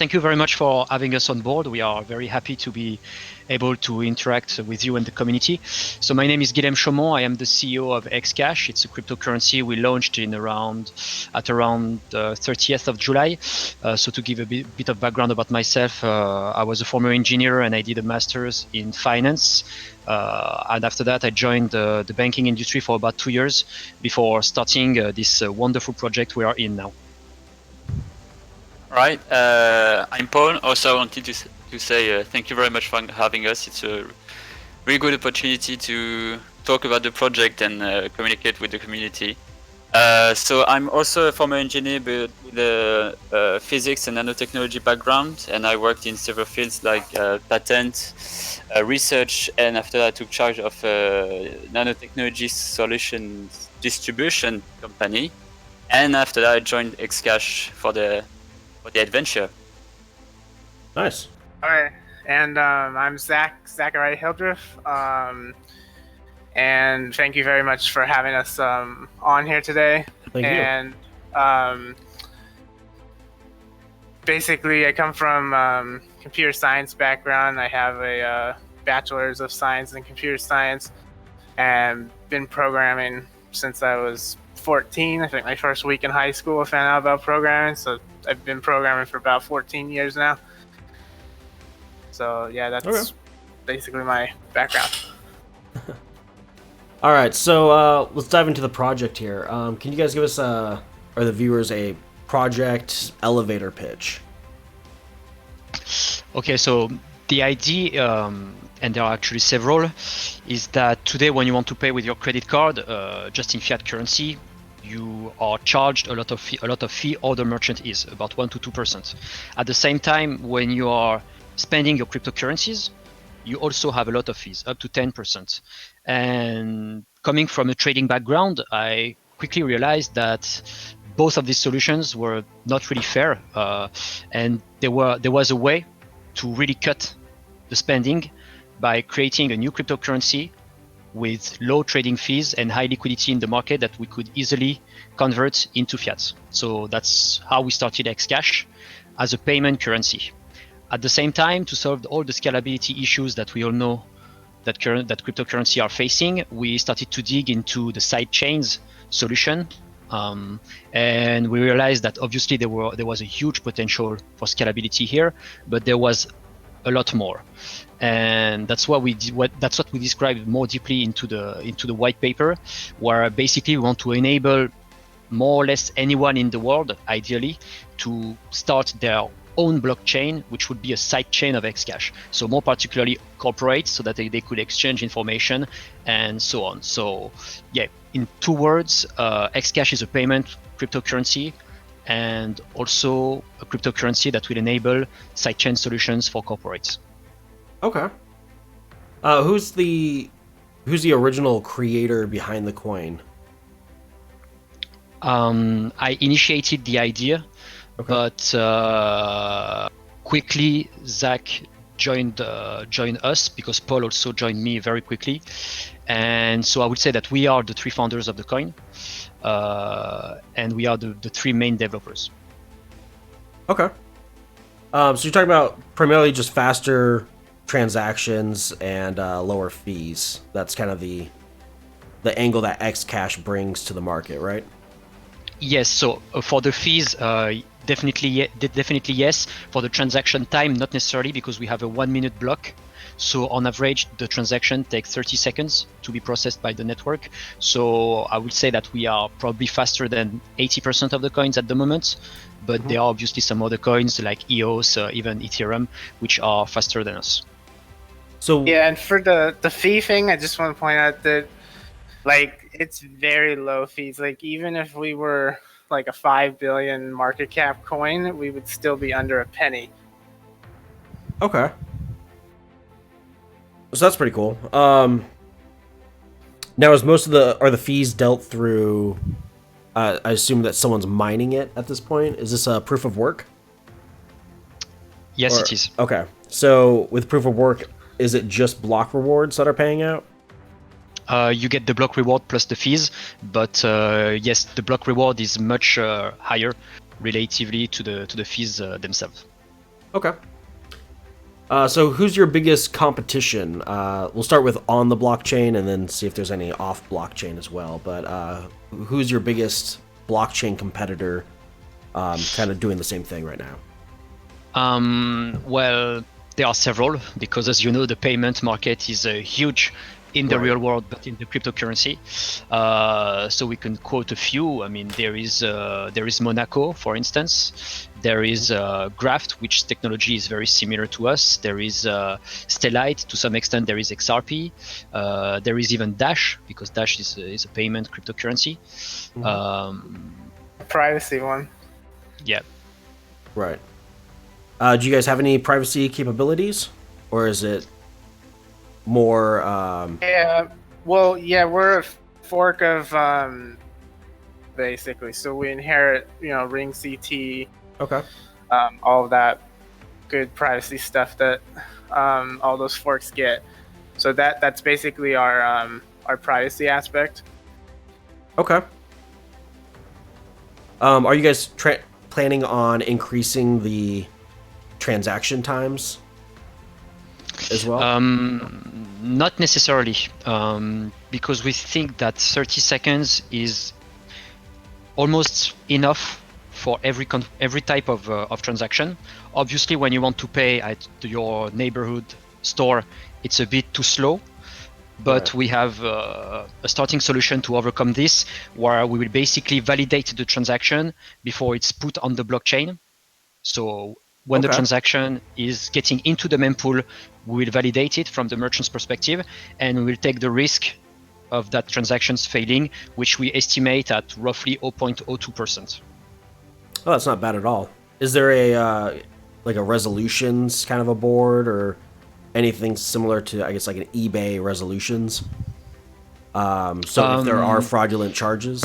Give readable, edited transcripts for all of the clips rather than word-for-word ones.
thank you very much for having us on board. We are very happy to be able to interact with you and the community. So my name is Guillaume Chaumont. I am the CEO of XCash. It's a cryptocurrency we launched at around 30th of July. So to give a bit of background about myself, I was a former engineer and I did a master's in finance. And after that, I joined the banking industry for about 2 years before starting this wonderful project we are in now. All right, I'm Paul. Also, I wanted to say thank you very much for having us. It's a really good opportunity to talk about the project and communicate with the community. So I'm also a former engineer but with a physics and nanotechnology background, and I worked in several fields like patent, research, and after that I took charge of nanotechnology solutions distribution company. And after that I joined XCash for the adventure. Nice. All right, and I'm Zachariah Hildreth, and thank you very much for having us on here today. Thank you. And basically, I come from computer science background. I have a bachelor's of science in computer science, and been programming since I was 14. I think my first week in high school I found out about programming, so I've been programming for about 14 years now. So yeah, that's basically my background. All right, so let's dive into the project here. Can you guys give us, or the viewers, a project elevator pitch? Okay, so the idea, and there are actually several, is that today when you want to pay with your credit card, just in fiat currency, you are charged a lot of fee, or the merchant is about 1 to 2%. At the same time, when you are spending your cryptocurrencies, you also have a lot of fees, up to 10%. And coming from a trading background, I quickly realized that both of these solutions were not really fair, and there was a way to really cut the spending by creating a new cryptocurrency with low trading fees and high liquidity in the market that we could easily convert into fiat. So that's how we started XCash as a payment currency. At the same time, to solve all the scalability issues that we all know that cryptocurrency are facing, we started to dig into the side chains solution, and we realized that obviously there was a huge potential for scalability here, but there was a lot more, and that's what we described more deeply into the white paper, where basically we want to enable more or less anyone in the world, ideally, to start their own blockchain, which would be a side chain of XCash. So more particularly corporates, so that they could exchange information and so on. So yeah, in 2 words, XCash is a payment cryptocurrency and also a cryptocurrency that will enable sidechain solutions for corporates. Okay. Who's the original creator behind the coin? I initiated the idea, but quickly Zach joined us, because Paul also joined me very quickly, and so I would say that we are the 3 founders of the coin, and we are the 3 main developers. Okay. So you're talking about primarily just faster transactions and lower fees. That's kind of the angle that XCash brings to the market, right? Yes. So for the fees, definitely yes. For the transaction time, not necessarily, because we have a 1-minute block. So on average, the transaction takes 30 seconds to be processed by the network. So I would say that we are probably faster than 80% of the coins at the moment, but there are obviously some other coins like EOS, even Ethereum, which are faster than us. So yeah, and for the fee thing, I just want to point out that it's very low fees. Like even if we were like a 5 billion market cap coin, we would still be under a penny. Okay. So that's pretty cool. Now, is most of the fees dealt through? I assume that someone's mining it at this point. Is this a proof of work? Yes, it is. Okay. So with proof of work, is it just block rewards that are paying out? You get the block reward plus the fees, but yes, the block reward is much higher relatively to the fees themselves. Okay. So who's your biggest competition? We'll start with on the blockchain and then see if there's any off blockchain as well. But who's your biggest blockchain competitor kind of doing the same thing right now? Well, there are several because, as you know, the payment market is huge in the real world, but in the cryptocurrency. So we can quote a few. I mean, there is Monaco, for instance. There is Graft, which technology is very similar to us. There is Stellite, to some extent. There is XRP. There is even Dash, because Dash is a payment cryptocurrency. Privacy one. Yeah. Right. Do you guys have any privacy capabilities, or is it more? Yeah. Well, yeah, we're a fork of basically. So we inherit, Ring CT. Okay. All of that good privacy stuff that all those forks get. So that's basically our privacy aspect. Okay. Are you guys planning on increasing the transaction times as well? Not necessarily, because we think that 30 seconds is almost enough for every type of transaction. Obviously, when you want to pay at your neighborhood store, it's a bit too slow. But we have a starting solution to overcome this, where we will basically validate the transaction before it's put on the blockchain. So when the transaction is getting into the mempool, we will validate it from the merchant's perspective, and we will take the risk of that transactions failing, which we estimate at roughly 0.02%. Oh, that's not bad at all. Is there a resolutions kind of a board or anything similar to, I guess, like an eBay resolutions? So if there are fraudulent charges?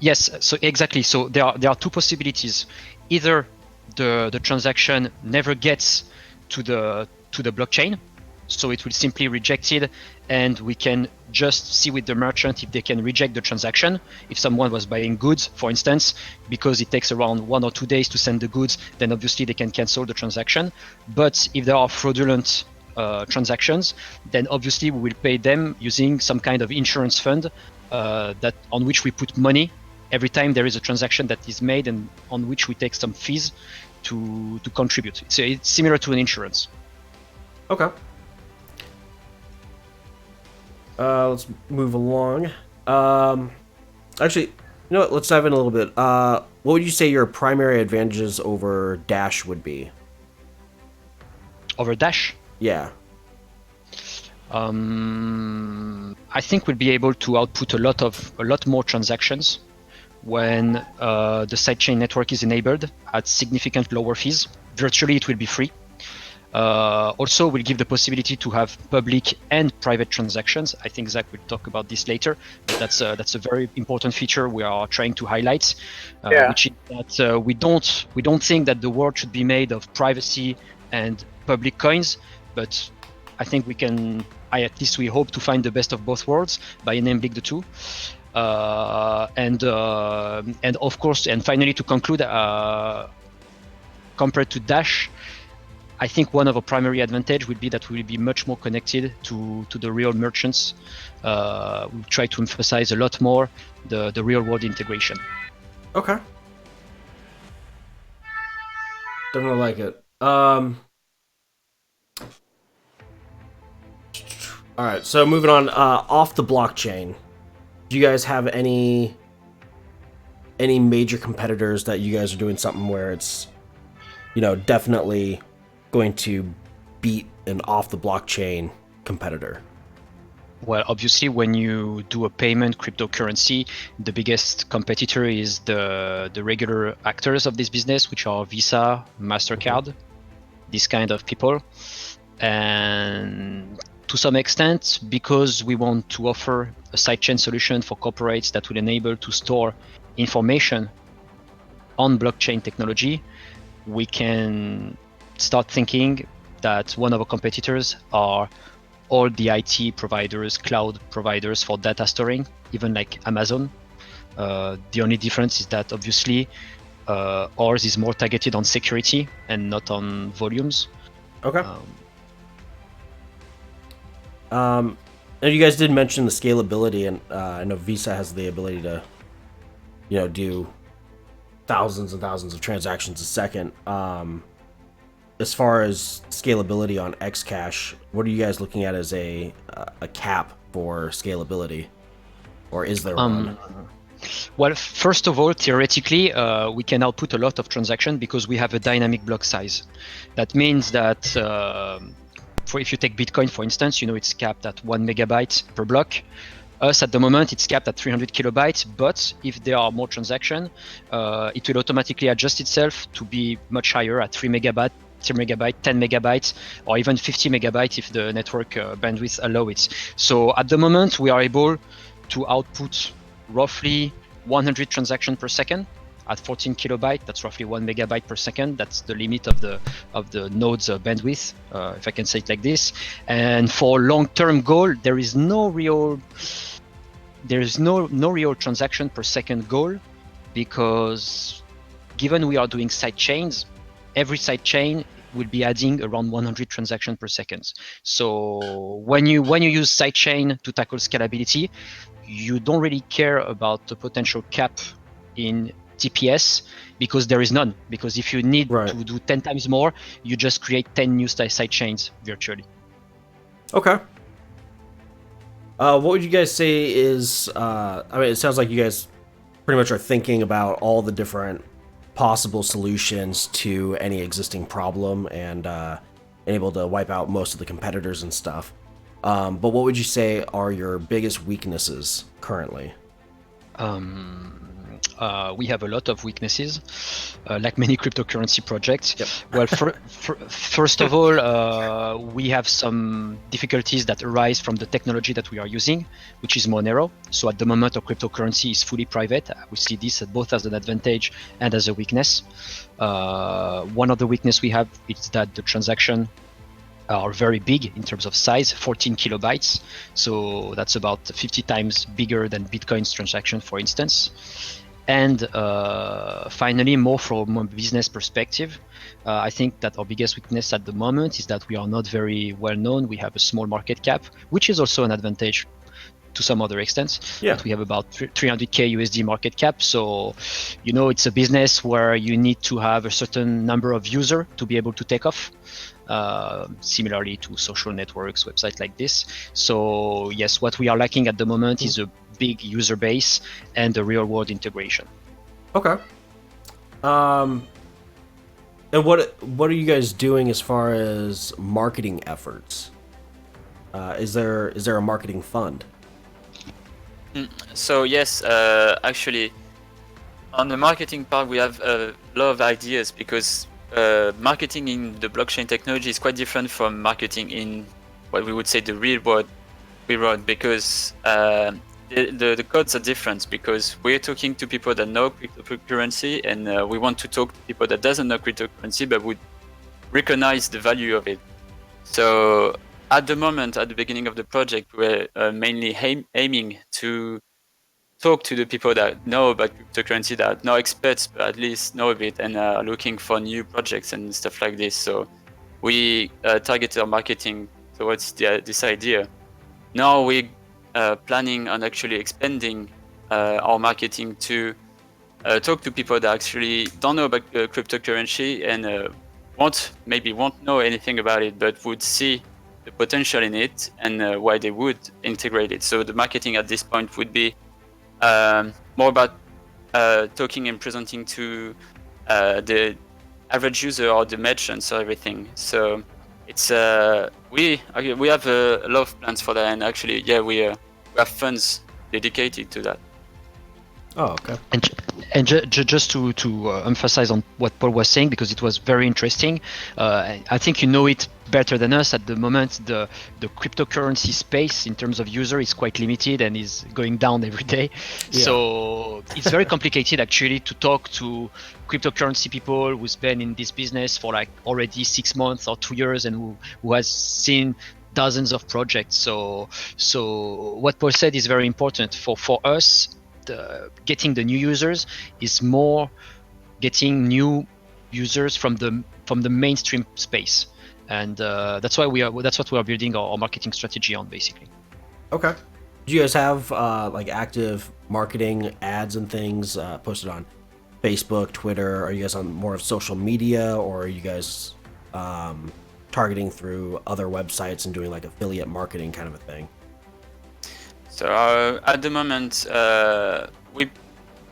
Yes, so exactly. So there are two possibilities. Either the transaction never gets to the blockchain, so it will simply reject it, and we can just see with the merchant if they can reject the transaction. If someone was buying goods, for instance, because it takes around 1 or 2 days to send the goods, then obviously they can cancel the transaction. But if there are fraudulent transactions, then obviously we will pay them using some kind of insurance fund that on which we put money every time there is a transaction that is made, and on which we take some fees to contribute. So it's similar to an insurance. Okay. Let's move along. Actually, you know what? Let's dive in a little bit. What would you say your primary advantages over Dash would be? Over Dash? Yeah. I think we'll be able to output a lot more transactions when the sidechain network is enabled at significant lower fees. Virtually, it will be free. Also, we'll give the possibility to have public and private transactions. I think Zach will talk about this later, but that's a very important feature we are trying to highlight, which is that we don't think that the world should be made of privacy and public coins, but I think at least we hope to find the best of both worlds by enabling the two. And of course, and finally, to conclude, compared to Dash, I think one of our primary advantage would be that we will be much more connected to the real merchants. We'll try to emphasize a lot more the real world integration. Okay. Definitely like it. All right, so moving on, off the blockchain, do you guys have any major competitors that you guys are doing something where it's, definitely going to beat an off the blockchain competitor? Well, obviously, when you do a payment cryptocurrency, the biggest competitor is the regular actors of this business, which are Visa, MasterCard, these kind of people. And to some extent, because we want to offer a sidechain solution for corporates that will enable to store information on blockchain technology, we can start thinking that one of our competitors are all the IT providers, cloud providers for data storing, even like Amazon. The only difference is that obviously Ours is more targeted on security and not on volumes. Okay. And you guys did mention the scalability, and I know Visa has the ability to, do thousands and thousands of transactions a second. As far as scalability on XCash, what are you guys looking at as a cap for scalability, or is there one? Well, first of all, theoretically, we can output a lot of transaction because we have a dynamic block size. That means that if you take Bitcoin, for instance, it's capped at 1 megabyte per block. Us, at the moment, it's capped at 300 kilobytes, but if there are more transactions, it will automatically adjust itself to be much higher at 3 megabyte, 10 megabytes, or even 50 megabytes if the network bandwidth allow it. So at the moment, we are able to output roughly 100 transactions per second at 14 kilobytes. That's roughly 1 megabyte per second. That's the limit of the node's bandwidth, if I can say it like this. And for long-term goal, there is no real transaction per second goal, because given we are doing side chains, every side chain will be adding around 100 transactions per second. So when you use side chain to tackle scalability, you don't really care about the potential cap in TPS because there is none. Because if you need to do 10 times more, you just create 10 new side chains virtually. Okay. What would you guys say is, it sounds like you guys pretty much are thinking about all the different possible solutions to any existing problem and able to wipe out most of the competitors and stuff. But what would you say are your biggest weaknesses currently? We have a lot of weaknesses, like many cryptocurrency projects. Yep. Well, first of all, we have some difficulties that arise from the technology that we are using, which is Monero. So at the moment, our cryptocurrency is fully private. We see this both as an advantage and as a weakness. One of the weaknesses we have is that the transaction are very big in terms of size, 14 kilobytes. So that's about 50 times bigger than Bitcoin's transaction, for instance. And finally, more from a business perspective, I think that our biggest weakness at the moment is that we are not very well known. We have a small market cap, which is also an advantage to some other extent. Yeah. But we have about 300k USD market cap. So, it's a business where you need to have a certain number of users to be able to take off. Similarly to social networks, websites like this. So yes, what we are lacking at the moment is a big user base and a real world integration. Okay. And what are you guys doing as far as marketing efforts? Is there a marketing fund? So yes, actually, on the marketing part, we have a lot of ideas because marketing in the blockchain technology is quite different from marketing in what we would say the real world because the codes are different, because we're talking to people that know cryptocurrency, and we want to talk to people that doesn't know cryptocurrency but would recognize the value of it. So at the moment, at the beginning of the project, we're mainly aiming to talk to the people that know about cryptocurrency, that are not experts, but at least know a bit, and are looking for new projects and stuff like this. So we targeted our marketing towards this idea. Now we're planning on actually expanding our marketing to talk to people that actually don't know about cryptocurrency and won't know anything about it, but would see the potential in it and why they would integrate it. So the marketing at this point would be more about talking and presenting to the average user or the merchants or everything. So it's we have a lot of plans for that, and actually, we have funds dedicated to that. Oh, okay. And just to emphasize on what Paul was saying, because it was very interesting. I think you know it better than us. At the moment, the cryptocurrency space in terms of user is quite limited and is going down every day. Yeah. So it's very complicated actually to talk to cryptocurrency people who's been in this business for like already 6 months or 2 years and who has seen dozens of projects. So what Paul said is very important for us. Getting the new users is more getting new users from the mainstream space, and that's what we are building our marketing strategy on, basically. Okay. Do you guys have like active marketing ads and things posted on Facebook, Twitter? Are you guys on more of social media, or are you guys targeting through other websites and doing like affiliate marketing kind of a thing? So at the moment, we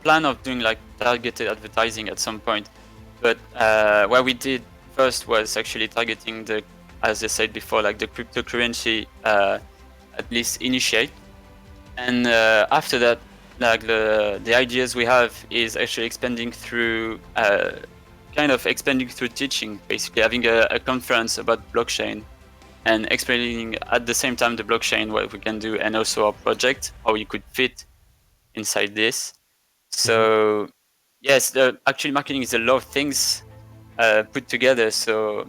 plan of doing like targeted advertising at some point, but what we did first was actually targeting the, as I said before, like the cryptocurrency, at least initiate, and after that, like the ideas we have is actually expanding through teaching, basically having a conference about blockchain and explaining at the same time the blockchain, what we can do, and also our project, how you could fit inside this. So yes, actually marketing is a lot of things put together. So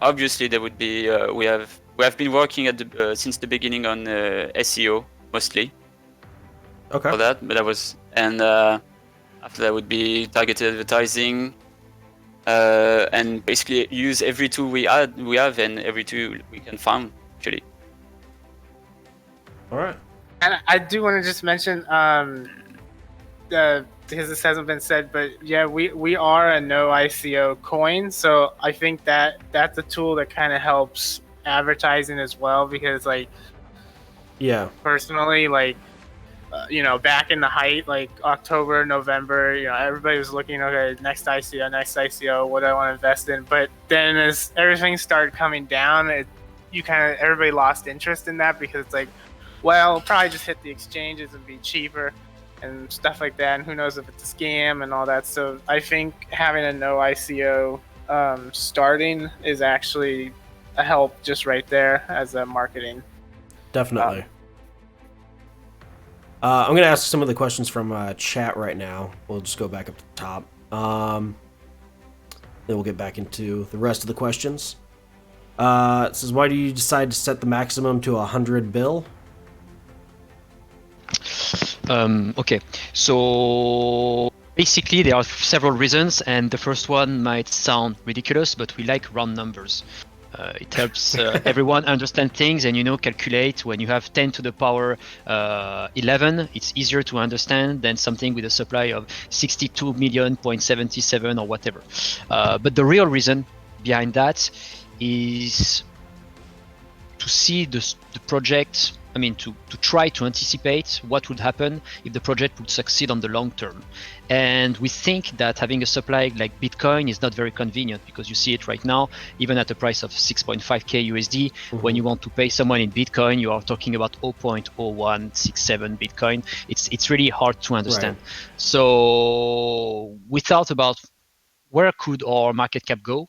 obviously there would be we have been working at since the beginning on SEO mostly. Okay. For that, but that was, and after that would be targeted advertising, and basically use every tool we have and every tool we can find actually. All right. And I do want to just mention, because this hasn't been said, but yeah, we are a no ICO coin, so I think that's a tool that kind of helps advertising as well, because like, yeah, personally, like, back in the height, like October, November, everybody was looking, okay, next ICO, what do I want to invest in? But then as everything started coming down, everybody lost interest in that, because it's like, well, probably just hit the exchanges and be cheaper and stuff like that. And who knows if it's a scam and all that. So I think having a no ICO starting is actually a help just right there as a marketing. Definitely. I'm going to ask some of the questions from chat right now. We'll just go back up to the top. Then we'll get back into the rest of the questions. It says, why do you decide to set the maximum to 100 bill? Okay, so basically there are several reasons, and the first one might sound ridiculous, but we like round numbers. It helps everyone understand things and calculate. When you have 10 to the power 11, it's easier to understand than something with a supply of 62 million.77 or whatever. But the real reason behind that is to see the project. I mean, to try to anticipate what would happen if the project would succeed on the long term. And we think that having a supply like Bitcoin is not very convenient, because you see it right now, even at a price of 6.5k USD, when you want to pay someone in Bitcoin, you are talking about 0.0167 Bitcoin. It's really hard to understand. Right. So we thought about where could our market cap go,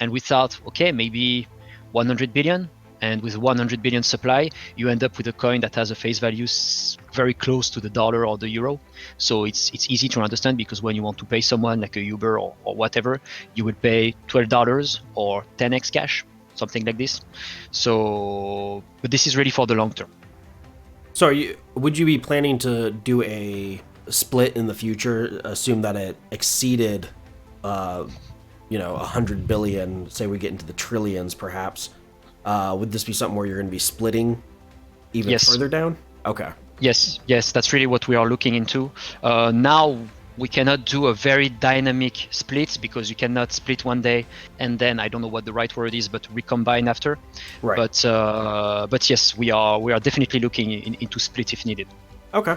and we thought, okay, maybe 100 billion. And with 100 billion supply, you end up with a coin that has a face value very close to the dollar or the euro. So it's easy to understand, because when you want to pay someone like a Uber or whatever, you would pay $12 or 10 XCash, something like this. So, but this is really for the long term. So would you be planning to do a split in the future, assume that it exceeded 100 billion, say we get into the trillions perhaps? Would this be something where you're going to be splitting even further down? Okay. Yes, that's really what we are looking into. Now we cannot do a very dynamic split, because you cannot split one day and then, I don't know what the right word is, but recombine after. Right. But yes, we are definitely looking into split if needed. Okay.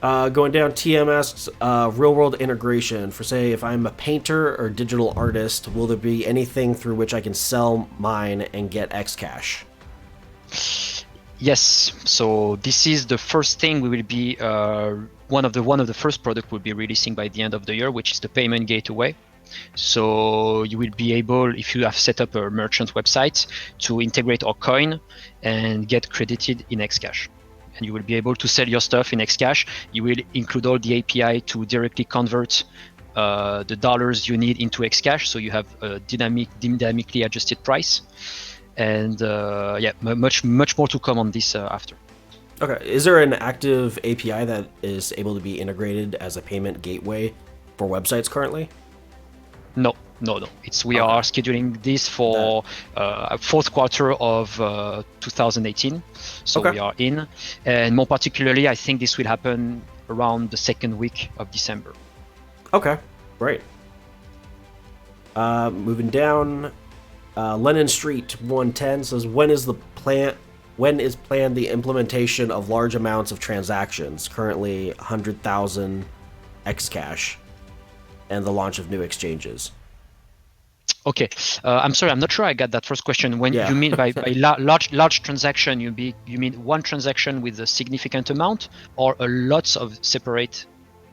Going down, TM asks, real-world integration. For, say, if I'm a painter or digital artist, will there be anything through which I can sell mine and get XCash? Yes. So this is the first thing we will be one of the first product we'll be releasing by the end of the year, which is the payment gateway. So you will be able, if you have set up a merchant website, to integrate our coin and get credited in XCash. And you will be able to sell your stuff in XCash. You will include all the API to directly convert the dollars you need into XCash, so you have a dynamically adjusted price. And much more to come on this after. Okay, is there an active API that is able to be integrated as a payment gateway for websites currently? No. We are scheduling this for fourth quarter of 2018. So we are in, and more particularly, I think this will happen around the second week of December. Okay, great. Moving down, Lennon Street 110 says, when is planned the implementation of large amounts of transactions, currently 100,000 XCash, and the launch of new exchanges? Okay, I'm sorry, I'm not sure I got that first question. When you mean by large transaction, you mean one transaction with a significant amount, or a lots of separate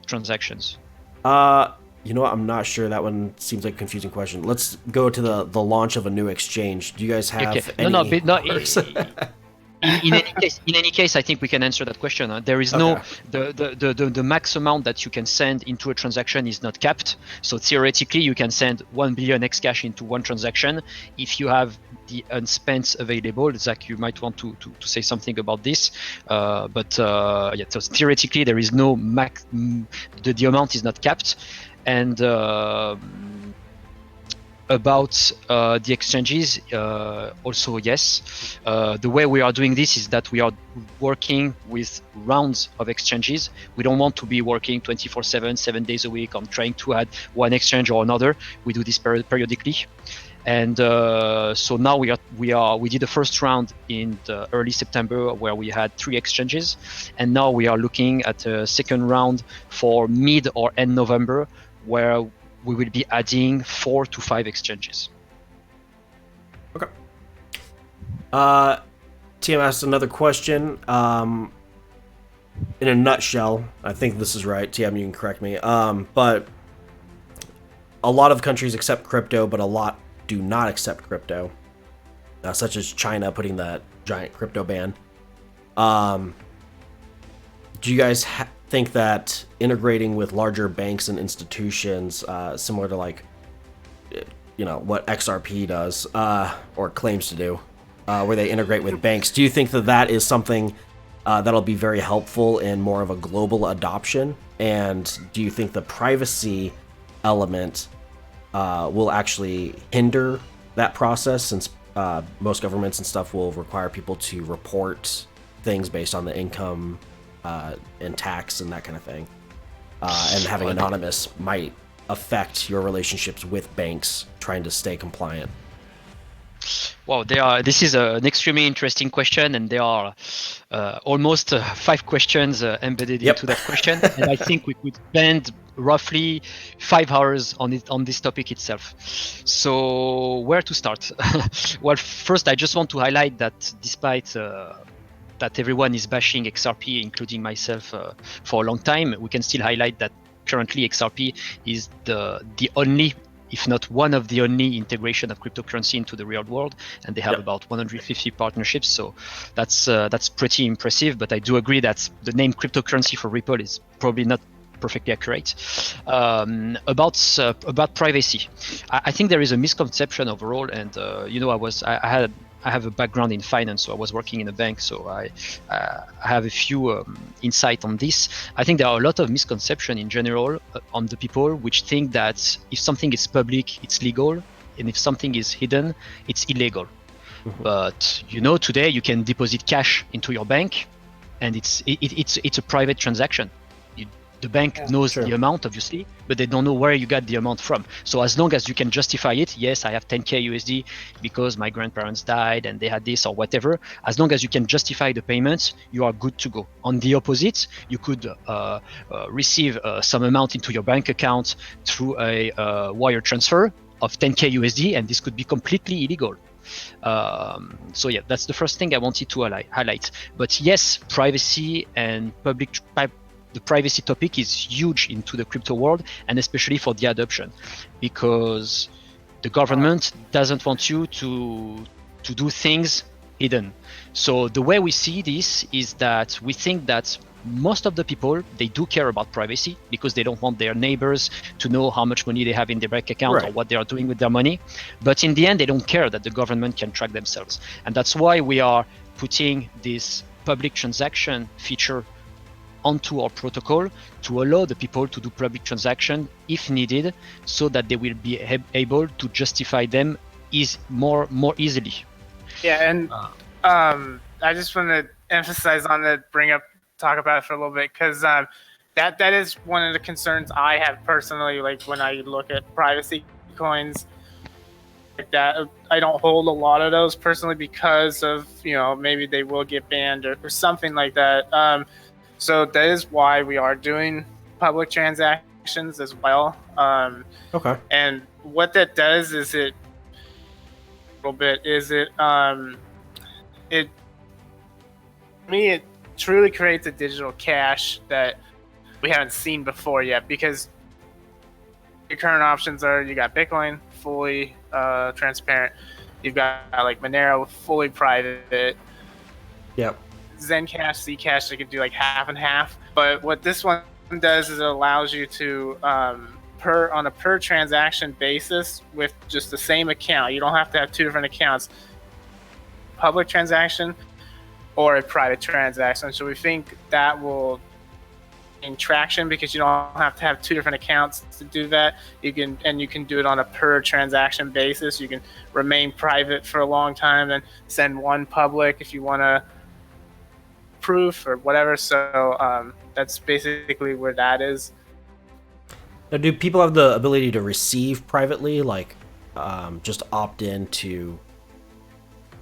transactions? You know what? I'm not sure. That one seems like a confusing question. Let's go to the launch of a new exchange. Do you guys have any? In any case, I think we can answer that question. There is no the max amount that you can send into a transaction is not capped. So theoretically, you can send 1 billion XCash into one transaction. If you have the unspent available, Zach, you might want to say something about this. So theoretically, there is no max. The amount is not capped, and about the exchanges, also yes. The way we are doing this is that we are working with rounds of exchanges. We don't want to be working 24/7, 7 days a week on trying to add one exchange or another. We do this periodically. And so now we did the first round in the early September where we had 3 exchanges, and now we are looking at a second round for mid or end November where we will be adding 4 to 5 exchanges. Okay. TM asked another question. In a nutshell, I think this is right. TM, you can correct me. But a lot of countries accept crypto, but a lot do not accept crypto, such as China putting that giant crypto ban. Do you guys think that integrating with larger banks and institutions, similar to what XRP does or claims to do, where they integrate with banks, do you think that is something that'll be very helpful in more of a global adoption? And do you think the privacy element will actually hinder that process, since most governments and stuff will require people to report things based on the income and tax and that kind of thing, and having anonymous might affect your relationships with banks trying to stay compliant? Wow, this is an extremely interesting question, and there are almost 5 questions embedded into that question. And I think we could spend roughly 5 hours on this topic itself. So where to start? Well, first, I just want to highlight that despite that everyone is bashing XRP, including myself, for a long time, we can still highlight that currently XRP is the only, if not one of the only, integration of cryptocurrency into the real world, and they have about 150 partnerships. So that's pretty impressive. But I do agree that the name cryptocurrency for Ripple is probably not perfectly accurate. About privacy, I think there is a misconception overall, and I have a background in finance, so I was working in a bank, so I have a few insight on this. I think there are a lot of misconceptions in general on the people which think that if something is public, it's legal, and if something is hidden, it's illegal. Mm-hmm. But today you can deposit cash into your bank, and it's a private transaction. The bank knows the amount, obviously, but they don't know where you got the amount from. So as long as you can justify it, yes, I have 10K USD because my grandparents died and they had this or whatever. As long as you can justify the payments, you are good to go. On the opposite, you could receive some amount into your bank account through a wire transfer of 10K USD, and this could be completely illegal. So yeah, that's the first thing I wanted to highlight. But yes, privacy and the privacy topic is huge into the crypto world, and especially for the adoption, because the government doesn't want you to do things hidden. So the way we see this is that we think that most of the people, they do care about privacy because they don't want their neighbors to know how much money they have in their bank account, or what they are doing with their money. But in the end, they don't care that the government can track themselves. And that's why we are putting this public transaction feature onto our protocol to allow the people to do public transaction if needed, so that they will be able to justify them more easily. Yeah, and I just want to emphasize on that, talk about it for a little bit, because that is one of the concerns I have personally. Like when I look at privacy coins, like that, I don't hold a lot of those personally because of maybe they will get banned or something like that. So that is why we are doing public transactions as well. Okay. And what that does is it truly creates a digital cash that we haven't seen before yet, because your current options are, you got Bitcoin fully transparent, you've got like Monero fully private, Yep. Zencash, Zcash, they can do like half and half. But what this one does is it allows you to on a per transaction basis with just the same account. You don't have to have two different accounts, public transaction or a private transaction. So we think that will gain traction because you don't have to have two different accounts to do that. You can do it on a per transaction basis. You can remain private for a long time, then send one public if you want to proof or whatever. So that's basically where that is. Now, do people have the ability to receive privately, like just opt in to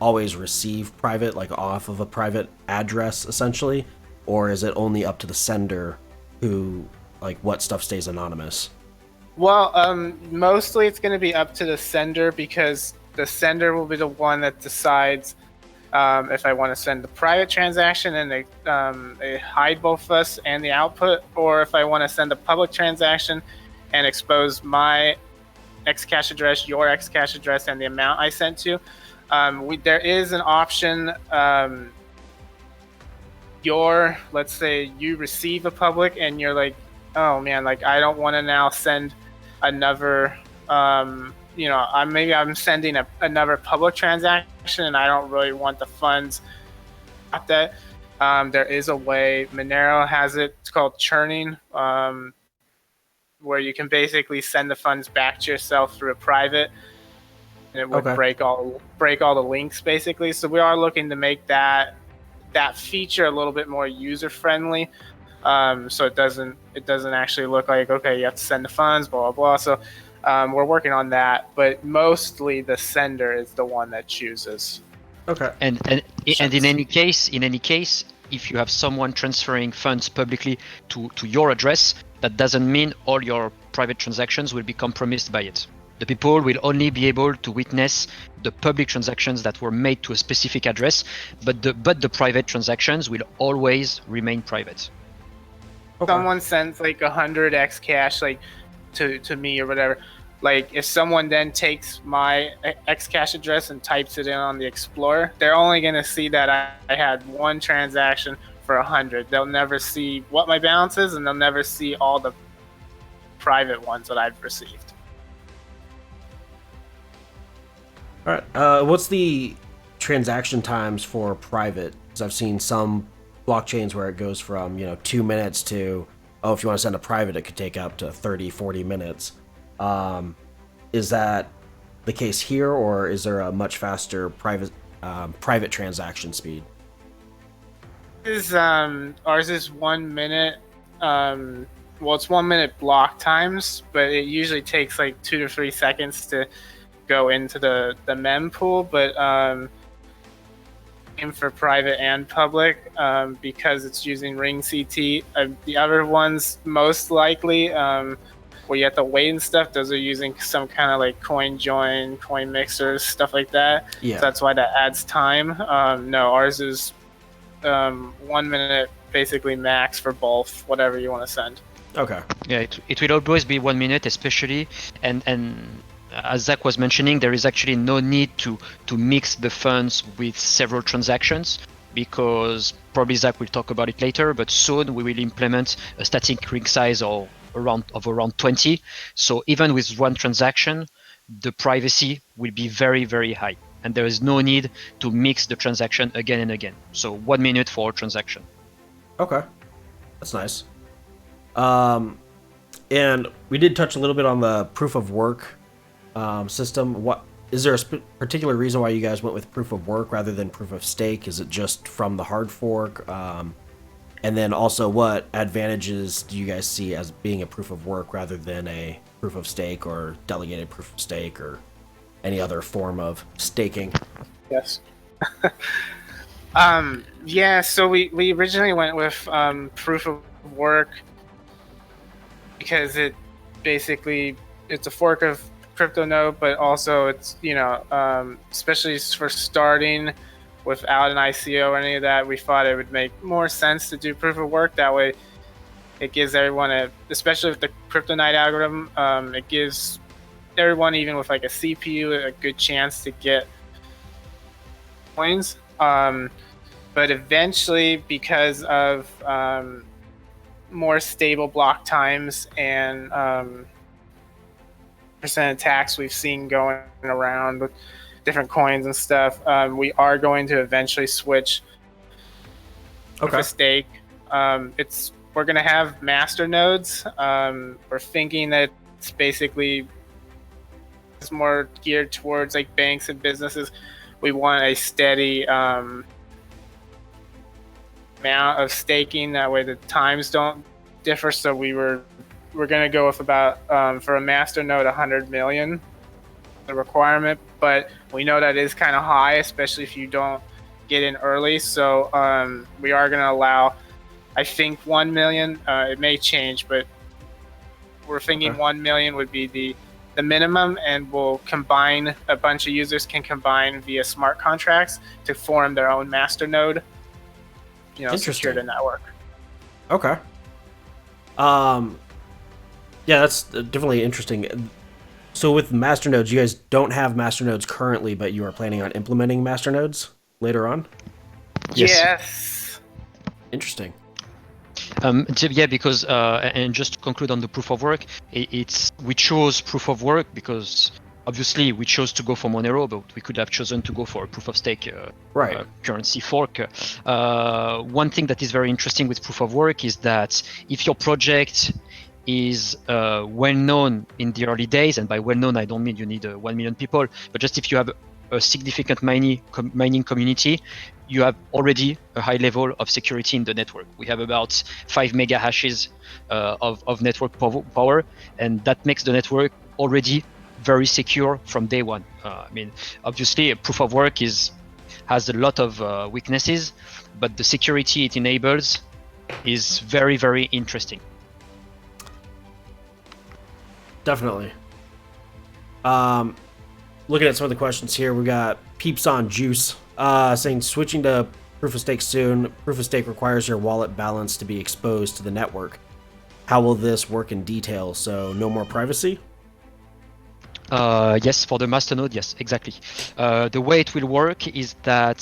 always receive private, like off of a private address, essentially? Or is it only up to the sender who, like, what stuff stays anonymous? Well, mostly it's going to be up to the sender, because the sender will be the one that decides if I want to send the private transaction and they hide both us and the output, or if I want to send a public transaction and expose my XCash address, your XCash address, and the amount I sent to. There is an option. Let's say you receive a public and you're like, oh man, like I don't want to now send another. Maybe I'm sending another public transaction and I don't really want the funds at that. There is a way, Monero has it, it's called churning, where you can basically send the funds back to yourself through a private, and it would break all the links basically. So we are looking to make that feature a little bit more user friendly, so it doesn't actually look like, okay, you have to send the funds, blah blah blah. So we're working on that, but mostly the sender is the one that chooses. Okay. And in any case, if you have someone transferring funds publicly to your address, that doesn't mean all your private transactions will be compromised by it. The people will only be able to witness the public transactions that were made to a specific address, but the private transactions will always remain private. Okay. Someone sends like 100 XCash like to me or whatever. Like if someone then takes my XCash address and types it in on the Explorer, they're only going to see that I had one transaction for 100. They'll never see what my balance is, and they'll never see all the private ones that I've received. All right. What's the transaction times for private? Because I've seen some blockchains where it goes from 2 minutes to, if you want to send a private, it could take up to 30-40 minutes. Is that the case here, or is there a much faster private transaction speed? Ours is 1 minute. It's 1 minute block times, but it usually takes like 2 to 3 seconds to go into the mempool. But aim for private and public because it's using ring CT. The other ones most likely where you have to wait and stuff, those are using some kind of like coin join, coin mixers, stuff like that. Yeah. So that's why that adds time. No, ours is 1 minute basically max for both, whatever you want to send. Okay. Yeah, it will always be 1 minute, especially, and as Zach was mentioning, there is actually no need to mix the funds with several transactions, because probably Zach will talk about it later, but soon we will implement a static ring size of around 20. So even with one transaction, the privacy will be very, very high, and there is no need to mix the transaction again and again. So 1 minute for a transaction. Okay. That's nice. And we did touch a little bit on the proof of work system. What is there a particular reason why you guys went with proof of work rather than proof of stake? Is it just from the hard fork? And then also, what advantages do you guys see as being a proof of work rather than a proof of stake or delegated proof of stake or any other form of staking? Yes. Yeah, so we originally went with proof of work because it basically it's a fork of crypto node, but also it's especially for starting without an ICO or any of that, we thought it would make more sense to do proof of work. That way, it gives everyone especially with the kryptonite algorithm, it gives everyone, even with like a CPU, a good chance to get coins. But eventually, because of more stable block times and percent attacks we've seen going around with different coins and stuff, we are going to eventually switch to stake. We're going to have master nodes. We're thinking that it's basically more geared towards like banks and businesses. We want a steady amount of staking. That way the times don't differ. So we're going to go with about for a master node 100 million the requirement, but we know that is kind of high, especially if you don't get in early. So we are going to allow, I think, 1 million. It may change, but we're thinking 1 million would be the minimum, and we'll combine, a bunch of users can combine via smart contracts to form their own master node, secure the network. Okay. Yeah, that's definitely interesting. So with masternodes, you guys don't have masternodes currently, but you are planning on implementing masternodes later on? Yes. Interesting. Yeah, because and just to conclude on the proof of work, we chose proof of work because obviously we chose to go for Monero, but we could have chosen to go for a proof of stake currency fork. One thing that is very interesting with proof of work is that if your project is well known in the early days, and by well known I don't mean you need 1 million people, but just if you have a significant mining community, you have already a high level of security in the network. We have about 5 mega hashes of network power, and that makes the network already very secure from day one. Obviously, a proof of work has a lot of weaknesses, but the security it enables is very, very interesting. Definitely. Looking at some of the questions here, we got Peeps on Juice saying switching to proof of stake soon. Proof of stake requires your wallet balance to be exposed to the network. How will this work in detail? So no more privacy? Yes, for the masternode, yes, exactly. The way it will work is that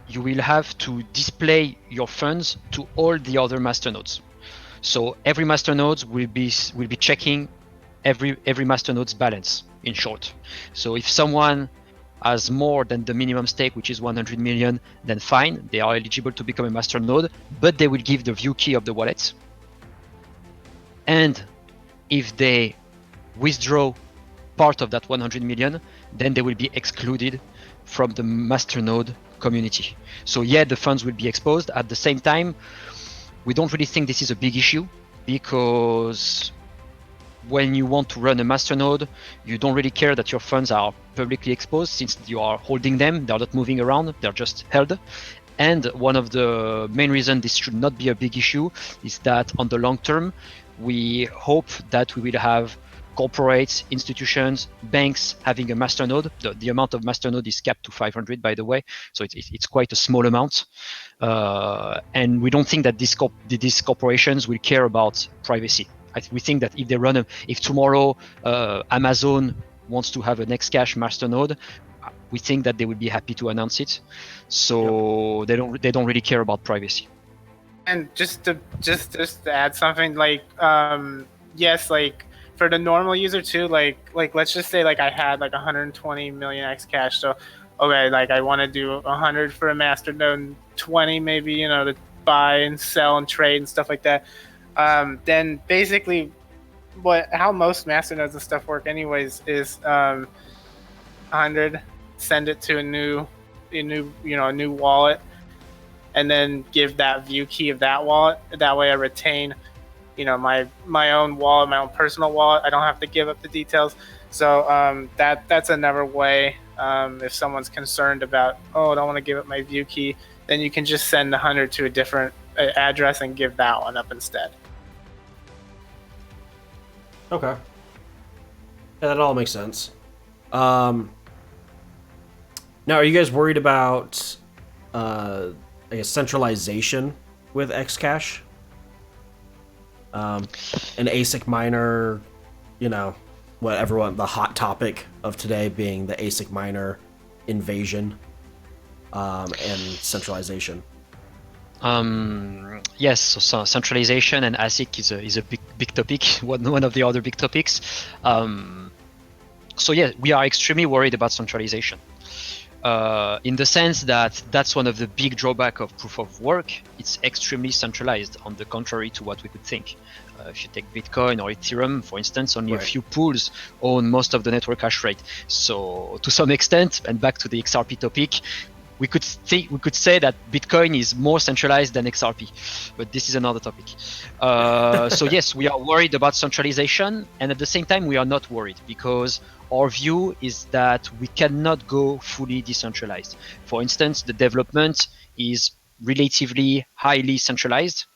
you will have to display your funds to all the other masternodes. So every masternode will be checking every masternode's balance, in short. So if someone has more than the minimum stake, which is 100 million, then fine, they are eligible to become a masternode, but they will give the view key of the wallet. And if they withdraw part of that 100 million, then they will be excluded from the masternode community. So yeah, the funds will be exposed. At the same time, we don't really think this is a big issue, because when you want to run a masternode, you don't really care that your funds are publicly exposed, since you are holding them, they're not moving around, they're just held. And one of the main reasons this should not be a big issue is that on the long term, we hope that we will have corporates, institutions, banks having a masternode. The amount of masternode is capped to 500, by the way, so it's quite a small amount. And we don't think that these corporations will care about privacy. We think that if tomorrow Amazon wants to have an XCash masternode, we think that they will be happy to announce it. So they don't really care about privacy. And just to add something, like yes, like for the normal user too, like let's just say like I had like 120 million XCash, so okay, like I want to do 100 for a masternode, 20 maybe, buy and sell and trade and stuff like that. Then basically, how most masternodes and stuff work, anyways, is 100, send it to a new wallet, and then give that view key of that wallet. That way, I retain, my own wallet, my own personal wallet. I don't have to give up the details. So that's another way. If someone's concerned about, I don't want to give up my view key, then you can just send 100 to a different address and give that one up instead. Okay. Yeah, that all makes sense. Now, are you guys worried about, I guess, centralization with XCash? An ASIC miner, the hot topic of today being the ASIC miner invasion, and centralization. Yes, so centralization and ASIC is a big topic, one of the other big topics. So yeah, we are extremely worried about centralization, in the sense that that's one of the big drawbacks of proof of work. It's extremely centralized, on the contrary to what we could think. If you take Bitcoin or Ethereum, for instance, only a few pools own most of the network hash rate. So to some extent, and back to the XRP topic, we could say that Bitcoin is more centralized than XRP, but this is another topic. So yes, we are worried about centralization, and at the same time, we are not worried, because our view is that we cannot go fully decentralized. For instance, the development is relatively highly centralized,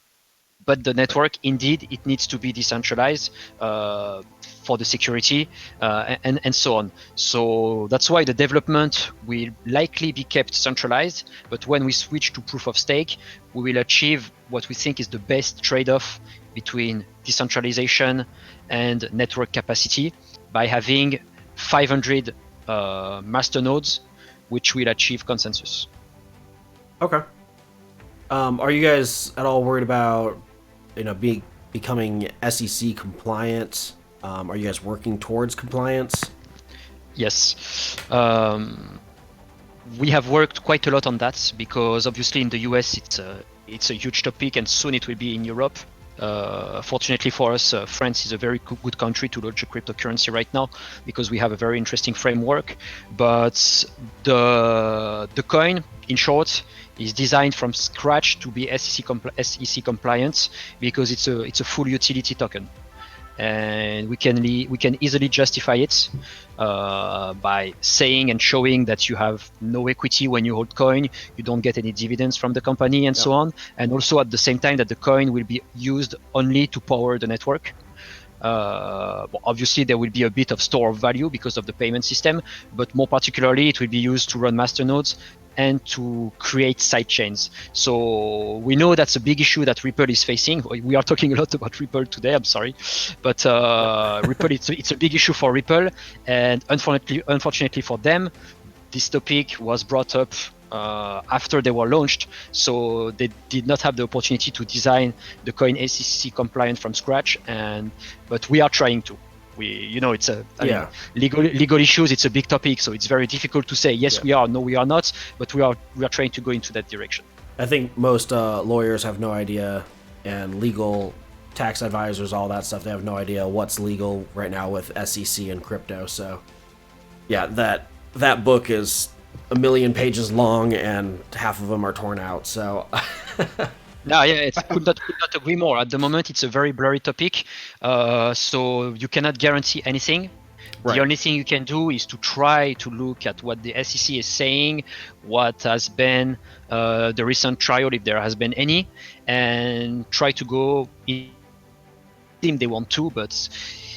but the network, indeed, it needs to be decentralized for the security and so on. So that's why the development will likely be kept centralized, but when we switch to proof of stake, we will achieve what we think is the best trade-off between decentralization and network capacity by having 500 masternodes, which will achieve consensus. Okay. Are you guys at all worried about becoming SEC compliant? Are you guys working towards compliance? Yes. We have worked quite a lot on that, because obviously in the US it's a huge topic, and soon it will be in Europe. Fortunately for us, France is a very good country to launch a cryptocurrency right now, because we have a very interesting framework. But the coin, in short, is designed from scratch to be SEC compliant, because it's a full utility token, and we can easily justify it by saying and showing that you have no equity when you hold coin, you don't get any dividends from the company, and so on, and also at the same time that the coin will be used only to power the network. Obviously there will be a bit of store of value because of the payment system, but more particularly it will be used to run masternodes and to create sidechains. So we know that's a big issue that Ripple is facing. We are talking a lot about Ripple today, I'm sorry, but Ripple, it's a big issue for Ripple, and unfortunately for them, this topic was brought up after they were launched, so they did not have the opportunity to design the coin SEC compliant from scratch, but we are trying to. It's legal issues. It's a big topic, so it's very difficult to say yes we are, no we are not, but we are trying to go into that direction. I think most lawyers have no idea, and legal tax advisors, all that stuff, they have no idea what's legal right now with SEC and crypto. So yeah, that book is 1 million pages long, and half of them are torn out. So No, yeah, could not agree more. At the moment, it's a very blurry topic, so you cannot guarantee anything. Right. The only thing you can do is to try to look at what the SEC is saying, what has been the recent trial, if there has been any, and try to go in they want to, but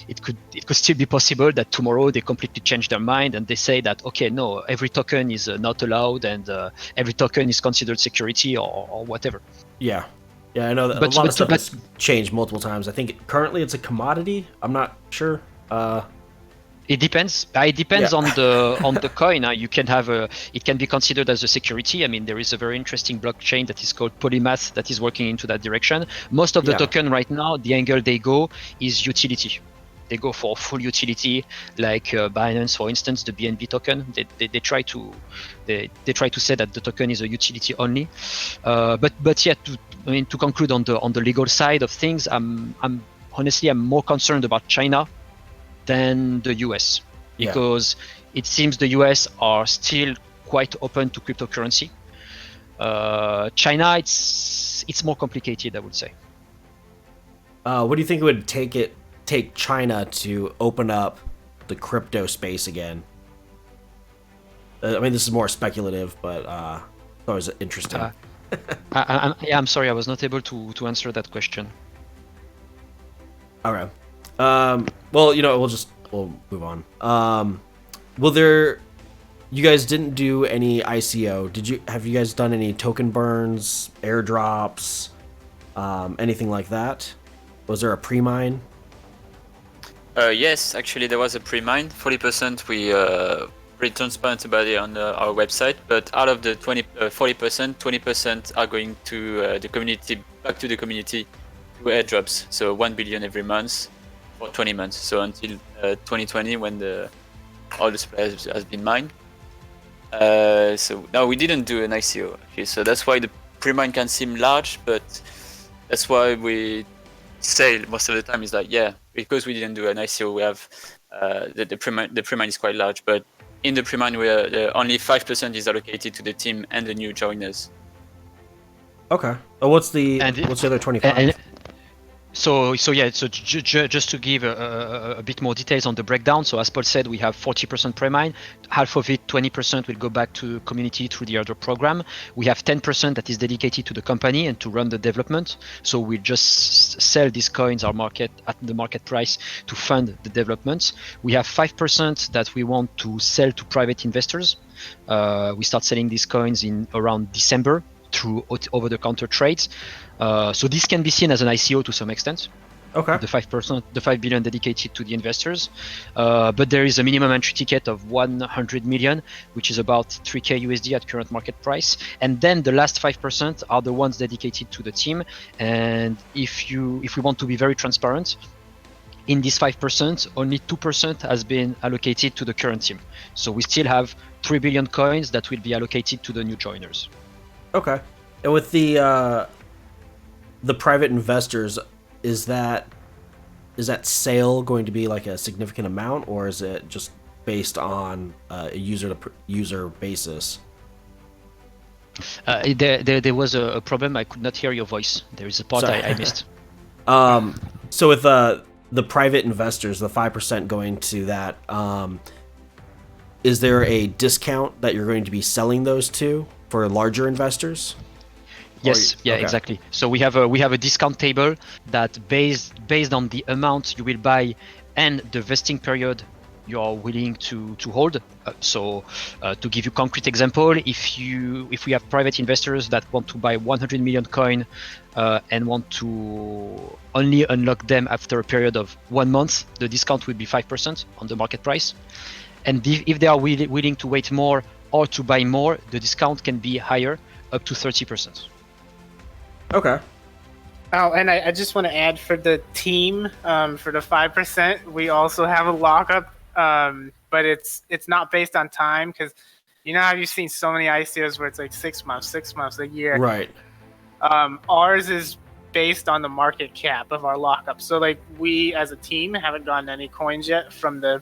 it could still be possible that tomorrow they completely change their mind and they say that, okay, no, every token is not allowed, and every token is considered security or whatever. Yeah, I know that a lot of stuff has changed multiple times. I think currently it's a commodity. I'm not sure. It depends. It depends on the coin. You can have it can be considered as a security. I mean, there is a very interesting blockchain that is called Polymath that is working into that direction. Most of the token right now, the angle they go is utility. they go for full utility, like Binance, for instance, the BNB token. They try to say that the token is a utility only. But yeah, to conclude on the legal side of things, I'm honestly more concerned about China than the US, because it seems the US are still quite open to cryptocurrency. China, it's more complicated, I would say. What do you think it would take China to open up the crypto space again? I mean, this is more speculative, but it's always interesting. I'm sorry, I was not able to answer that question. Okay. Well, we'll move on. You guys didn't do any ICO. Have you guys done any token burns, airdrops, anything like that? Was there a pre-mine? Yes, actually there was a pre-mine. 40% we pretty transparent about it on our website, but out of the 40%, 20% are going to the community, back to the community through airdrops. So 1 billion every month for 20 months. So until 2020, when all the supply has been mined. So no, we didn't do an ICO. Okay, so that's why the pre-mine can seem large, but that's why we say most of the time is like, yeah, because we didn't do an ICO, we have the pre-mine is quite large, but in the pre-mine only 5% is allocated to the team and the new joiners. Okay. What's the other 25? So just to give a bit more details on the breakdown. So as Paul said, we have 40% pre-mine. Half of it, 20%, will go back to community through the airdrop program. We have 10% that is dedicated to the company and to run the development. So we just sell these coins at the market price to fund the development. We have 5% that we want to sell to private investors. We start selling these coins in around December through over-the-counter trades. So this can be seen as an ICO to some extent. Okay. The 5%, the 5 billion dedicated to the investors. But there is a minimum entry ticket of 100 million, which is about 3K USD at current market price. And then the last 5% are the ones dedicated to the team. And if we want to be very transparent, in this 5%, only 2% has been allocated to the current team. So we still have 3 billion coins that will be allocated to the new joiners. Okay. And with the private investors, is that sale going to be like a significant amount, or is it just based on a user basis? There was a problem. I could not hear your voice. There is a part I missed. So with the private investors, the 5% going to that, is there a discount that you're going to be selling those to for larger investors? Yes, okay. Exactly. So we have a discount table that based on the amount you will buy and the vesting period you are willing to hold. So to give you a concrete example, if we have private investors that want to buy 100 million coin and want to only unlock them after a period of 1 month, the discount will be 5% on the market price. And if they are willing to wait more or to buy more, the discount can be higher, up to 30%. Okay. Oh, and I just want to add for the team, for the 5%, we also have a lockup, but it's not based on time, because you know how you've seen so many ICOs where it's like 6 months, a year. Right. Ours is based on the market cap of our lockup. So like we as a team haven't gotten any coins yet from the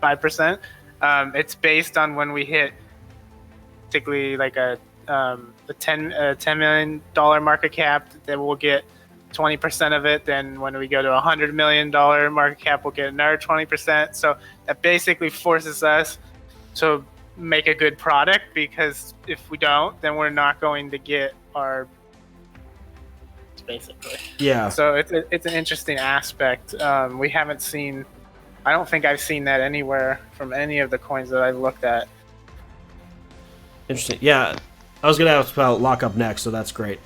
5%. It's based on when we hit particularly like a $10 million market cap, then we'll get 20% of it. Then when we go to $100 million market cap, we'll get another 20%. So that basically forces us to make a good product, because if we don't, then we're not going to get our, basically. Yeah. So it's an interesting aspect. We haven't seen, I don't think I've seen that anywhere from any of the coins that I've looked at. Interesting. Yeah. I was going to ask about lockup next, so that's great.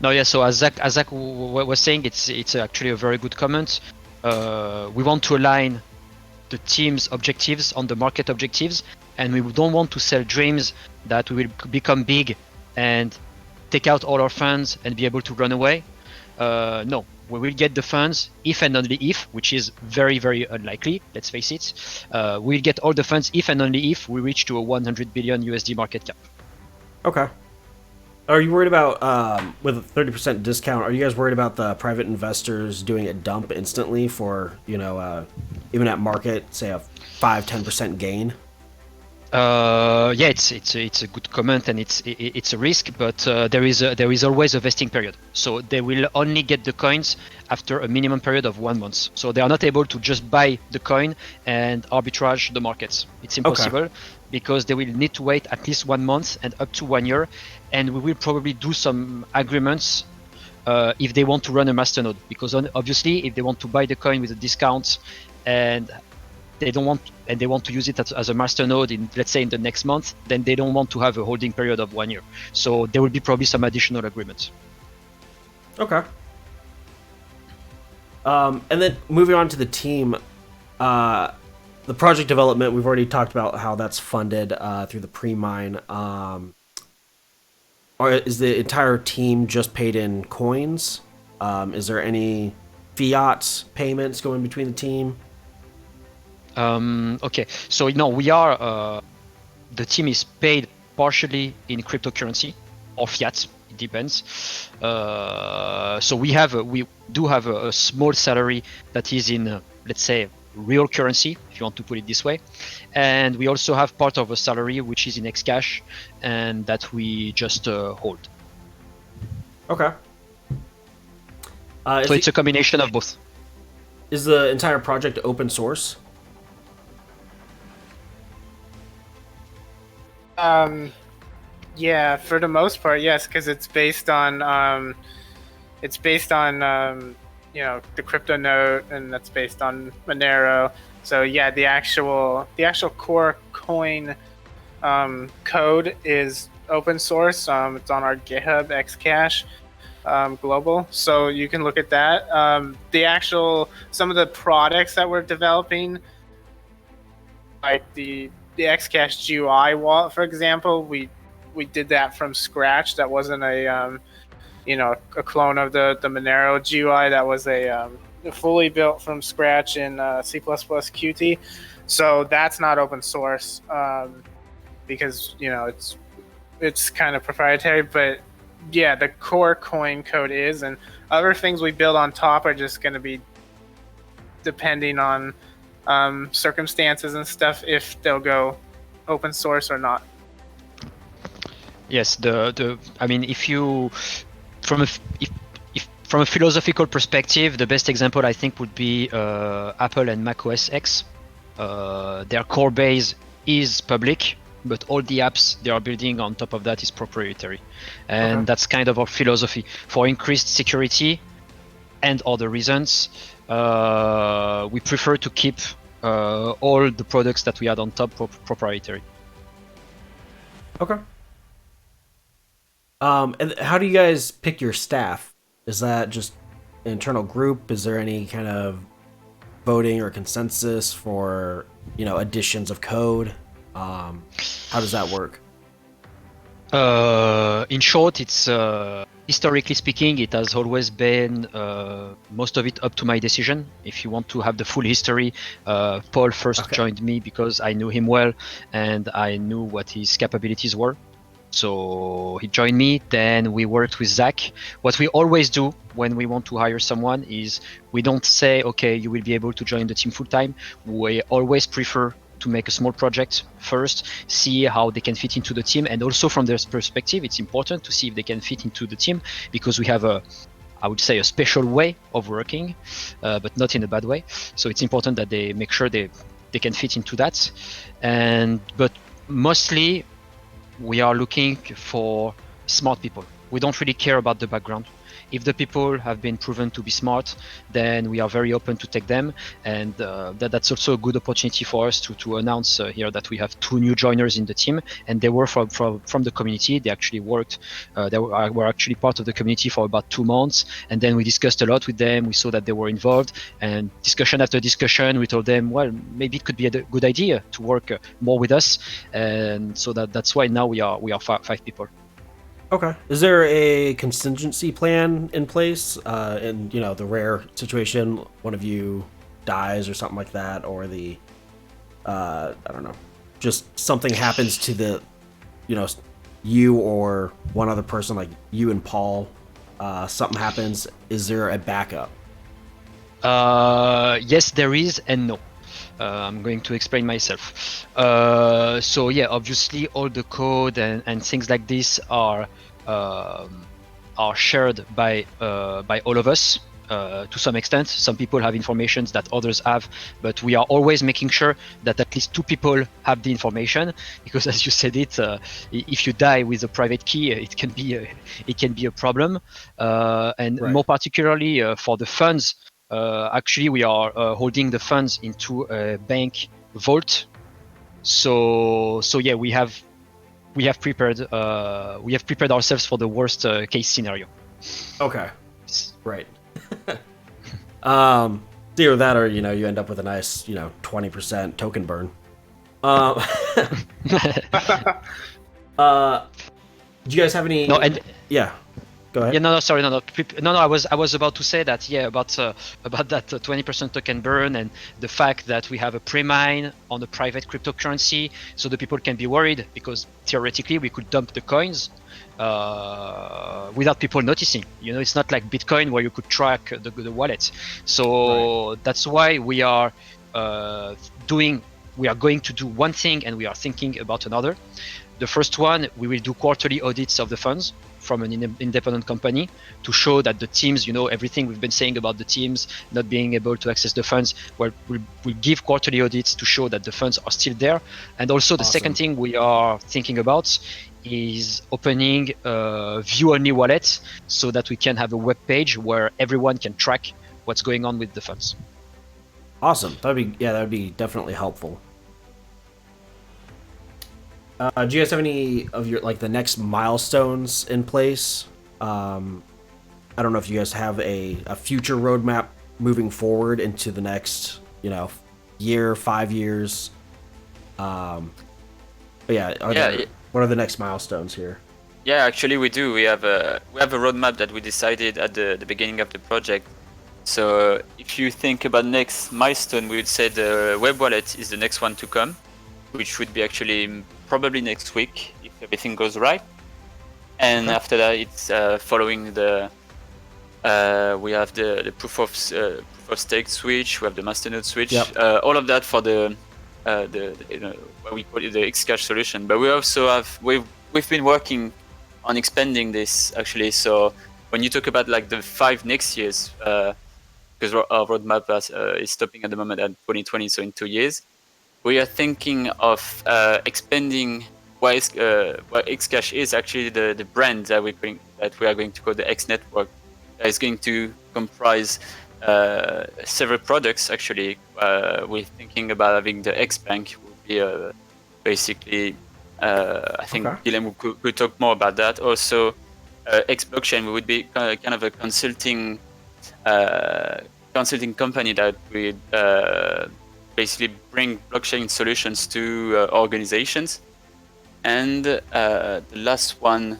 No, yeah. So as Zach was saying, it's actually a very good comment. We want to align the team's objectives on the market objectives, and we don't want to sell dreams that we will become big and take out all our funds and be able to run away. No, we will get the funds if and only if, which is very, very unlikely, let's face it. We'll get all the funds if and only if we reach to a 100 billion USD market cap. Okay. Are you worried about, with a 30% discount, are you guys worried about the private investors doing a dump instantly for, even at market, say a 5-10% gain? Yeah, it's a good comment, and it's a risk, but there is always a vesting period. So they will only get the coins after a minimum period of 1 month. So they are not able to just buy the coin and arbitrage the markets. It's impossible because they will need to wait at least 1 month and up to 1 year, and we will probably do some agreements if they want to run a masternode, because obviously if they want to buy the coin with a discount and they want to use it as a masternode in, let's say, in the next month, then they don't want to have a holding period of 1 year. So there will be probably some additional agreements. Okay. And then moving on to the team, the project development, we've already talked about how that's funded through the pre-mine. Or is the entire team just paid in coins? Is there any fiat payments going between the team? Okay, so we are the team is paid partially in cryptocurrency or fiat, it depends. So we do have a small salary that is in let's say real currency, if you want to put it this way, and we also have part of a salary which is in XCash and that we just hold. Okay. So it's a combination of both. Is the entire project open source? Yeah, for the most part, yes, because it's based on the crypto node, and that's based on Monero. So yeah, the actual core coin code is open source. It's on our GitHub, XCash global, so you can look at that. Some of the products that we're developing, like the XCash GUI wallet, for example, we did that from scratch. That wasn't a clone of the Monero GUI. That was a fully built from scratch in C++ Qt. So that's not open source because it's kind of proprietary. But yeah, the core coin code is, and other things we build on top are just going to be depending on circumstances and stuff, if they'll go open source or not. Yes, I mean, if you from a philosophical perspective, the best example I think would be Apple and Mac OS X. Their core base is public, but all the apps they are building on top of that is proprietary, and that's kind of our philosophy for increased security and other reasons. We prefer to keep all the products that we add on top proprietary. Okay. And how do you guys pick your staff? Is that just an internal group? Is there any kind of voting or consensus for, additions of code? How does that work? In short, it's historically speaking, it has always been most of it up to my decision. If you want to have the full history, Paul first joined me because I knew him well and I knew what his capabilities were. So he joined me, then we worked with Zach. What we always do when we want to hire someone is we don't say, okay, you will be able to join the team full time. We always prefer to make a small project first, see how they can fit into the team, and also from their perspective, it's important to see if they can fit into the team, because we have I would say a special way of working, but not in a bad way. So it's important that they make sure they can fit into that. But mostly we are looking for smart people. We don't really care about the background. If the people have been proven to be smart, then we are very open to take them, and that's also a good opportunity for us to announce here that we have 2 new joiners in the team, and they were from the community. They actually worked, they were actually part of the community for about 2 months, and then we discussed a lot with them. We saw that they were involved, and discussion after discussion, we told them, well, maybe it could be a good idea to work more with us, and so that's why now we are 5 people. Okay. Is there a contingency plan in place in the rare situation one of you dies or something like that, or the I don't know, just something happens to the you or one other person, like you and Paul, something happens. Is there a backup? Yes, there is, and no. I'm going to explain myself. So yeah, obviously all the code and things like this are shared by all of us to some extent. Some people have information that others have, but we are always making sure that at least two people have the information, because as you said it, if you die with a private key, it can be a problem, and Right. more particularly for the funds. Actually, we are holding the funds into a bank vault. So yeah, we have prepared ourselves for the worst case scenario. Okay. Right. Either that, or you end up with a nice 20% token burn. Do you guys have any? No, and yeah. Go ahead. yeah, no, sorry, no. I was about to say that, yeah, about that 20% token burn, and the fact that we have a pre-mine on the private cryptocurrency, so the people can be worried, because theoretically we could dump the coins without people noticing. It's not like Bitcoin where you could track the wallet. So that's why we are going to do one thing, and we are thinking about another. The first one, we will do quarterly audits of the funds from an independent company to show that the teams, everything we've been saying about the teams not being able to access the funds, well, we'll give quarterly audits to show that the funds are still there. And also the second thing we are thinking about is opening a view-only wallet, so that we can have a web page where everyone can track what's going on with the funds. Awesome. That would be definitely helpful. Do you guys have any of your the next milestones in place? I don't know if you guys have a future roadmap moving forward into the next year, 5 years. But yeah, what are the next milestones here? Yeah, actually we do. We have a roadmap that we decided at the beginning of the project. So if you think about next milestone, we would say the web wallet is the next one to come, which would be actually probably next week if everything goes right. And after that, it's following the we have the proof of stake switch, we have the masternode switch, all of that for the what we call it the XCash solution. But we also we've been working on expanding this actually. So when you talk about the 5 next years, because our roadmap is stopping at the moment at 2020, so in 2 years. We are thinking of expanding what XCash is actually the brand that we are going to call the X Network. That is going to comprise several products. Actually, we're thinking about having the X Bank would be basically. I think Dylan could talk more about that. Also, X Blockchain would be kind of a consulting company that would basically bring blockchain solutions to organizations. And the last one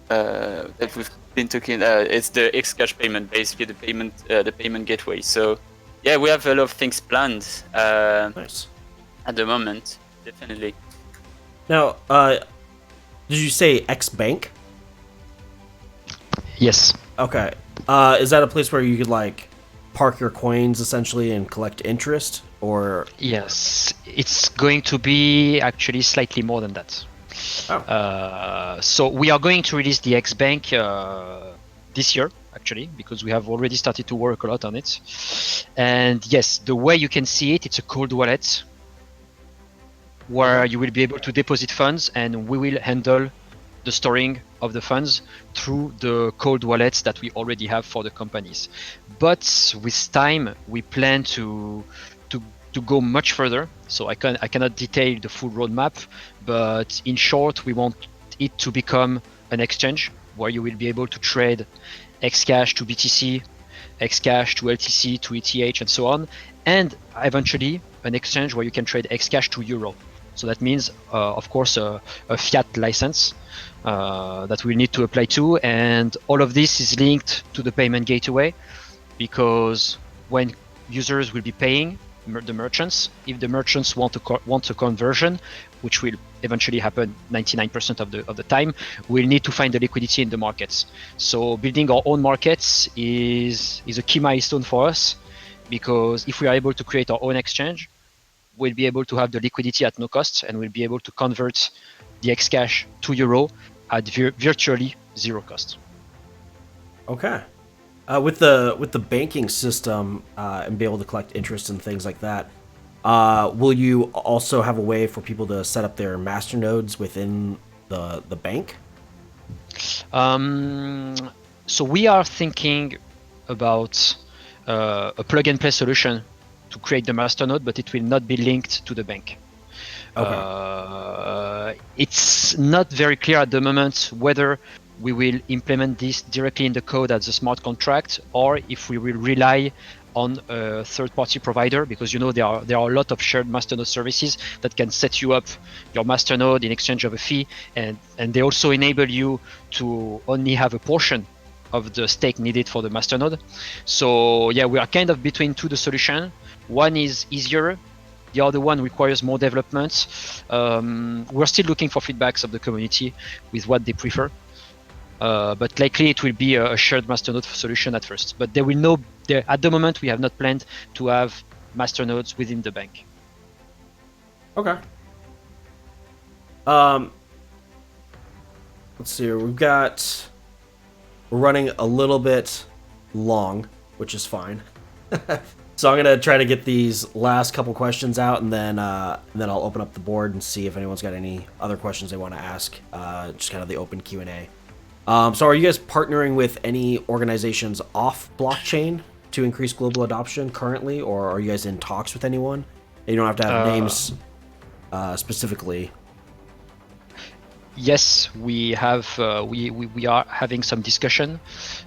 that we've been talking is the XCash payment, basically the payment gateway. So yeah, we have a lot of things planned Nice. at the moment, definitely. Now, did you say X Bank? Yes. Okay. Is that a place where you could park your coins essentially and collect interest, or? Yes, it's going to be actually slightly more than that. So we are going to release the X Bank this year, actually, because we have already started to work a lot on it. And yes, the way you can see it, it's a cold wallet where you will be able to deposit funds, and we will handle the storing of the funds through the cold wallets that we already have for the companies. But with time, we plan to go much further. So I cannot detail the full roadmap, but in short, we want it to become an exchange where you will be able to trade XCash to BTC, XCash to LTC to ETH, and so on, and eventually an exchange where you can trade XCash to Euro. So that means, of course, a fiat license that we need to apply to, and all of this is linked to the payment gateway, because when users will be paying the merchants, if the merchants want a conversion, which will eventually happen 99% of the time, we'll need to find the liquidity in the markets. So building our own markets is a key milestone for us, because if we are able to create our own exchange, we'll be able to have the liquidity at no cost, and we'll be able to convert the XCash to euro at virtually zero cost. Okay. With the banking system and be able to collect interest and things like that, will you also have a way for people to set up their masternodes within the bank? So we are thinking about a plug-and-play solution to create the masternode, but it will not be linked to the bank. Okay. It's not very clear at the moment whether we will implement this directly in the code as a smart contract, or if we will rely on a third-party provider, because there are a lot of shared masternode services that can set you up your masternode in exchange of a fee, and they also enable you to only have a portion of the stake needed for the masternode. So yeah, we are kind of between the solution. One is easier, the other one requires more development. We're still looking for feedbacks of the community with what they prefer. But likely it will be a shared masternode solution at first. But at the moment, we have not planned to have masternodes within the bank. Okay. Let's see here. We're running a little bit long, which is fine. So I'm gonna try to get these last couple questions out, and then I'll open up the board and see if anyone's got any other questions they want to ask. Just kind of the open Q&A. So are you guys partnering with any organizations off blockchain to increase global adoption currently, or are you guys in talks with anyone? You don't have to have names specifically. Yes, we have. We are having some discussion,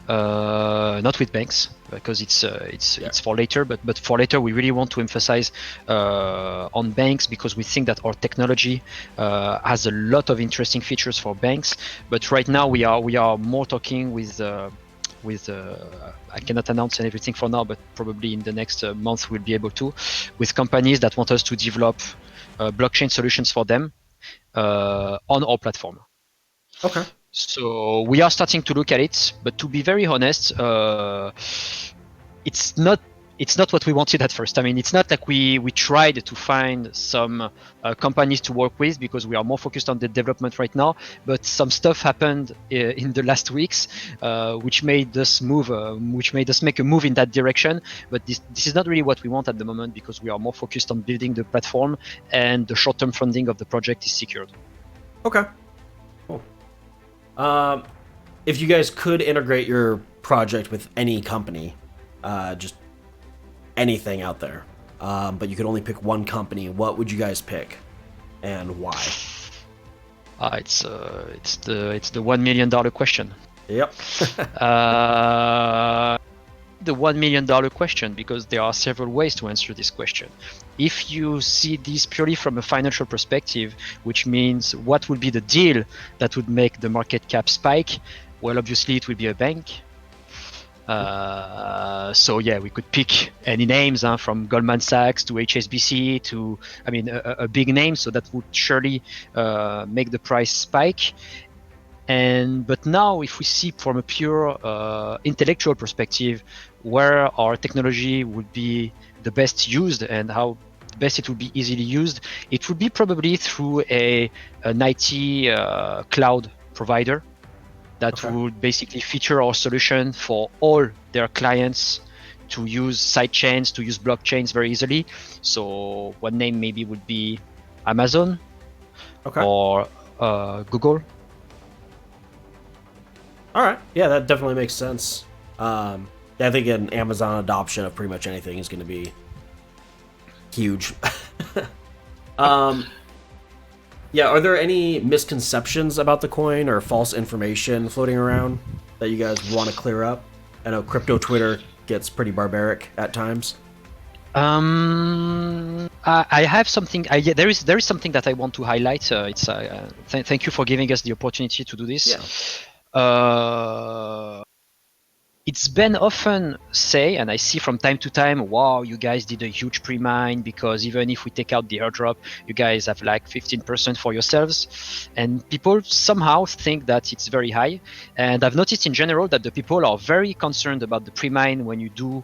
not with banks, because it's for later. But for later, we really want to emphasize on banks, because we think that our technology has a lot of interesting features for banks. But right now, we are more talking with. I cannot announce everything for now, but probably in the next month we'll be able to, with companies that want us to develop blockchain solutions for them. On our platform. Okay. So we are starting to look at it, but to be very honest, it's not what we wanted at first. I mean, it's not like we tried to find some companies to work with, because we are more focused on the development right now. But some stuff happened in the last weeks, which made us make a move in that direction. But this is not really what we want at the moment, because we are more focused on building the platform, and the short-term funding of the project is secured. Okay. Cool. If you guys could integrate your project with any company, just anything out there, but you could only pick one company, what would you guys pick, and why? It's the $1 million question. Yep. The $1 million question, because there are several ways to answer this question. If you see this purely from a financial perspective, which means what would be the deal that would make the market cap spike, well, obviously it will be a bank. So yeah, we could pick any names, from Goldman Sachs to HSBC to, a big name. So that would surely make the price spike. But now, if we see from a pure intellectual perspective, where our technology would be the best used and how best it would be easily used, it would be probably through an IT cloud provider that would basically feature our solution for all their clients to use sidechains, to use blockchains very easily. So one name maybe would be Amazon, or Google. All right. Yeah, that definitely makes sense. I think an Amazon adoption of pretty much anything is going to be huge. Yeah, are there any misconceptions about the coin or false information floating around that you guys want to clear up? I know crypto Twitter gets pretty barbaric at times. I have something. Yeah, there is something that I want to highlight. Thank you for giving us the opportunity to do this. It's been often say, and I see from time to time, wow, you guys did a huge pre-mine because even if we take out the airdrop, you guys have like 15% for yourselves. And people somehow think that it's very high. And I've noticed in general that the people are very concerned about the pre-mine when you do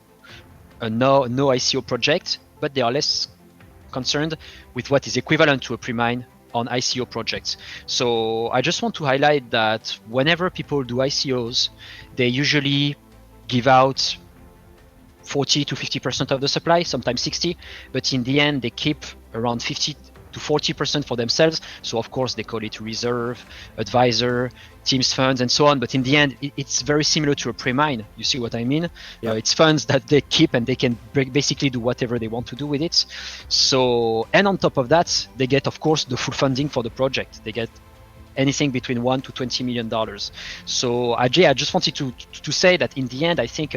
a no ICO project, but they are less concerned with what is equivalent to a pre-mine on ICO projects. So I just want to highlight that whenever people do ICOs, they usually give out 40 to 50% of the supply, sometimes 60, but in the end they keep around 50 to 40% for themselves. So of course they call it reserve, advisor, teams funds, and so on. But in the end, it's very similar to a pre-mine. You see what I mean? Yeah. It's funds that they keep and they can basically do whatever they want to do with it. So, and on top of that, they get of course the full funding for the project. They get anything between $1 to $20 million. So I just wanted to say that in the end, I think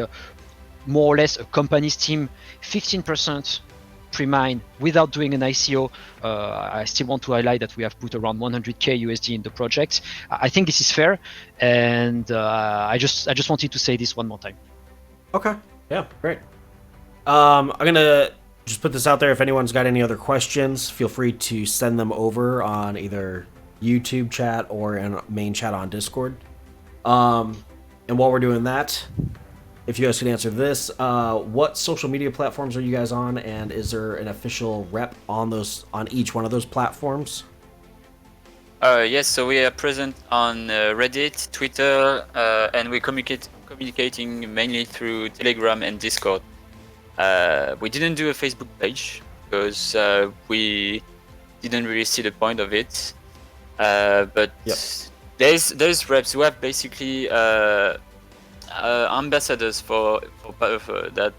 more or less a company's team 15% pre-mine without doing an ICO. I still want to highlight that we have put around 100k USD in the project. I think this is fair, and I just wanted to say this one more time. Okay. Yeah. Great. I'm gonna just put this out there. If anyone's got any other questions, feel free to send them over on either YouTube chat or in main chat on Discord. And while we're doing that, if you guys could answer this, what social media platforms are you guys on, and is there an official rep on each one of those platforms? Yes, so we are present on Reddit, Twitter, and we're communicating mainly through Telegram and Discord. We didn't do a Facebook page because we didn't really see the point of it. But Yep. there's reps who have basically ambassadors for that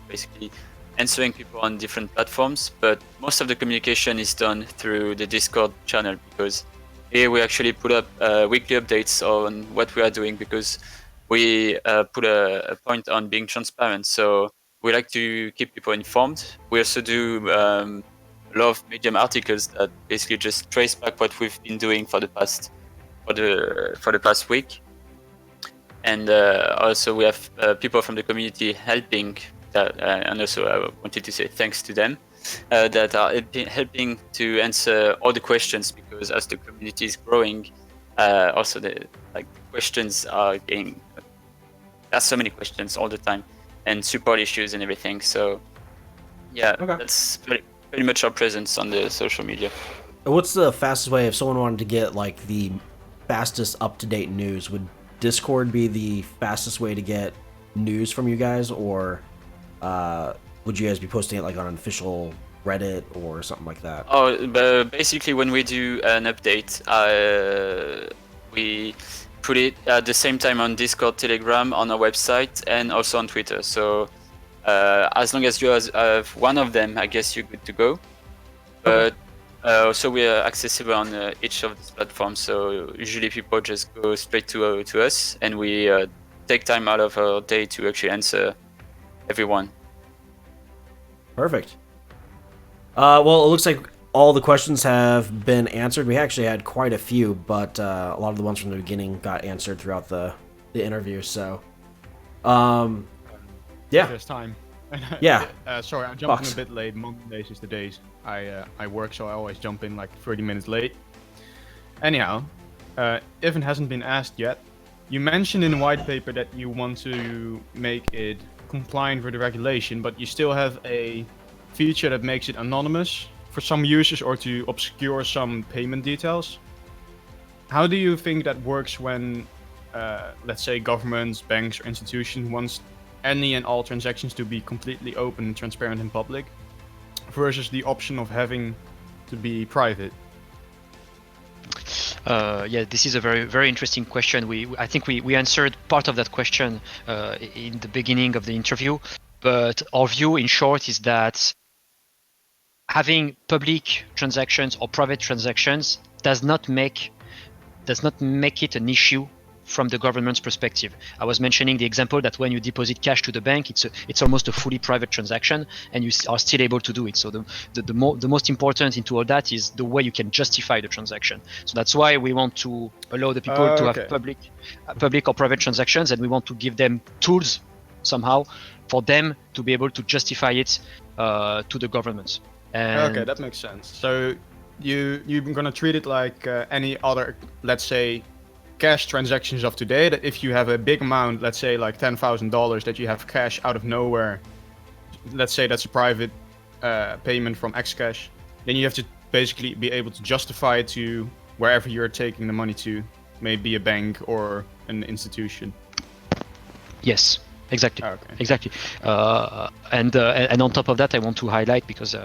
basically answering people on different platforms, but most of the communication is done through the Discord channel, because here we actually put up weekly updates on what we are doing, because we put a point on being transparent. So we like to keep people informed. We also do a lot of Medium articles that basically just trace back what we've been doing for the past week. And also we have people from the community helping that, and also I wanted to say thanks to them that are helping to answer all the questions, because as the community is growing, also the questions are getting, there's so many questions all the time, and support issues and everything. So yeah, Okay. that's pretty much our presence on the social media. What's the fastest way if someone wanted to get like the fastest up-to-date news? Would Discord be the fastest way to get news from you guys, or would you guys be posting it like on an official Reddit or something like that? Oh, but basically when we do an update, we put it at the same time on Discord, Telegram, on our website, and also on Twitter. So as long as you have one of them, I guess you're good to go. But also we are accessible on each of these platforms. So usually people just go straight to us, and we take time out of our day to actually answer everyone. Perfect. Well, it looks like all the questions have been answered. We actually had quite a few, but a lot of the ones from the beginning got answered throughout the interview. So, yeah. There's time. Yeah. Sorry, I'm jumping a bit late. Mondays is the days I work, so I always jump in like 30 minutes late. Anyhow, if it hasn't been asked yet, you mentioned in the white paper that you want to make it compliant with the regulation, but you still have a feature that makes it anonymous for some users or to obscure some payment details. How do you think that works when, let's say, governments, banks, or institutions want any and all transactions to be completely open, transparent, and public, versus the option of having to be private? Yeah, this is a very, very interesting question. I think we answered part of that question in the beginning of the interview, but our view, in short, is that having public transactions or private transactions does not make it an issue from the government's perspective. I was mentioning the example that when you deposit cash to the bank, it's almost a fully private transaction, and you are still able to do it. So the most important into all that is the way you can justify the transaction. So that's why we want to allow the people to have public or private transactions, and we want to give them tools somehow for them to be able to justify it to the government. And okay, that makes sense. So you're gonna treat it like any other, let's say, cash transactions of today. That if you have a big amount, let's say like $10,000, that you have cash out of nowhere, let's say that's a private payment from XCash, then you have to basically be able to justify it to wherever you're taking the money to, maybe a bank or an institution. Yes. Exactly. Okay. Exactly. And on top of that, I want to highlight, because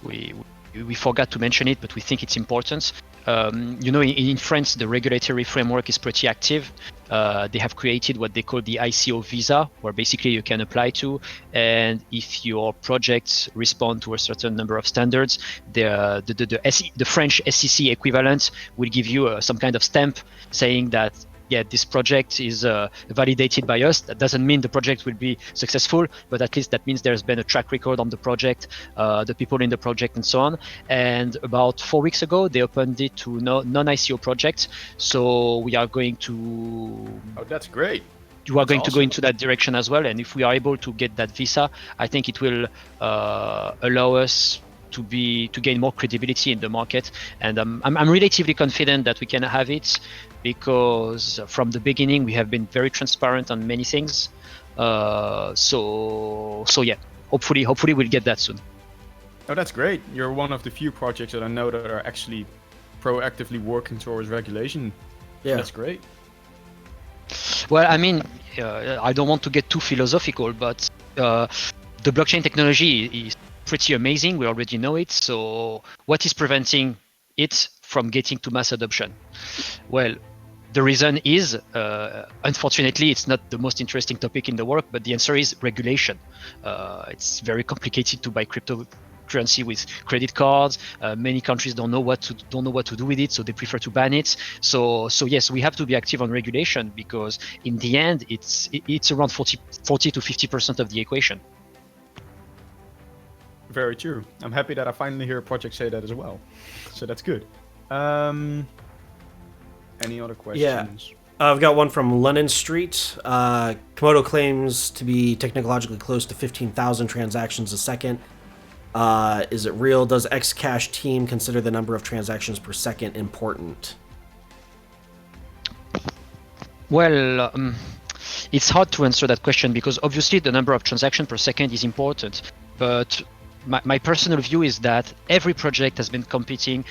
we forgot to mention it, but we think it's important. In France, the regulatory framework is pretty active. They have created what they call the Ico Visa, where basically you can apply to, and if your projects respond to a certain number of standards, the French SEC equivalent will give you some kind of stamp saying that, yeah, this project is validated by us. That doesn't mean the project will be successful, but at least that means there's been a track record on the project, the people in the project, and so on. And about 4 weeks ago, they opened it to non-ICO projects. So we are going to... Oh, that's great. You are going to go into that direction as well. And if we are able to get that visa, I think it will allow us to gain more credibility in the market. And I'm relatively confident that we can have it, because from the beginning we have been very transparent on many things. So yeah, hopefully we'll get that soon. Oh, that's great. You're one of the few projects that I know that are actually proactively working towards regulation. Yeah, that's great. Well, I mean, I don't want to get too philosophical, but the blockchain technology is pretty amazing. We already know it. So what is preventing it from getting to mass adoption? Well, the reason is, unfortunately, it's not the most interesting topic in the world, but the answer is regulation. It's very complicated to buy cryptocurrency with credit cards. Many countries don't know what to do with it, so they prefer to ban it. So yes, we have to be active on regulation, because in the end, it's around 40 to 50% of the equation. Very true. I'm happy that I finally hear a project say that as well. So that's good. Any other questions? Yeah. I've got one from Lennon Street. Komodo claims to be technologically close to 15,000 transactions a second. Is it real? Does XCash team consider the number of transactions per second important? Well, it's hard to answer that question, because obviously the number of transactions per second is important. But my personal view is that every project has been competing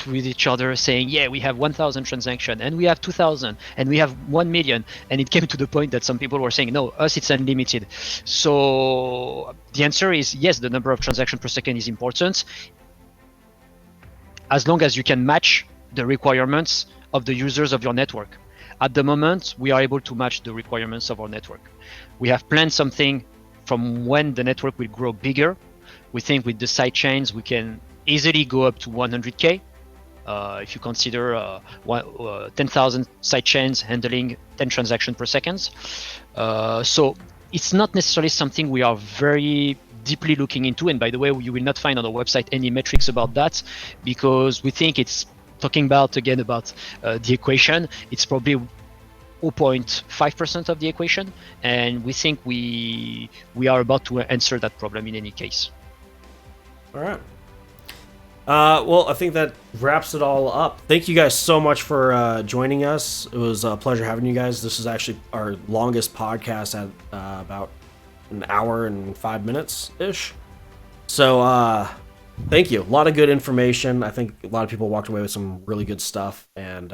with each other, saying, yeah, we have 1,000 transactions, and we have 2,000, and we have 1 million. And it came to the point that some people were saying, no, us, it's unlimited. So the answer is yes, the number of transactions per second is important, as long as you can match the requirements of the users of your network. At the moment, we are able to match the requirements of our network. We have planned something from when the network will grow bigger. We think with the side chains, we can easily go up to 100K. If you consider 10,000 side chains handling 10 transactions per second. So it's not necessarily something we are very deeply looking into. And by the way, you will not find on our website any metrics about that, because we think it's talking about the equation. It's probably 0.5% of the equation. And we think we are about to answer that problem in any case. All right. Well, I think that wraps it all up. Thank you guys so much for joining us. It was a pleasure having you guys. This is actually our longest podcast at about an hour and 5 minutes-ish. So thank you. A lot of good information. I think a lot of people walked away with some really good stuff, and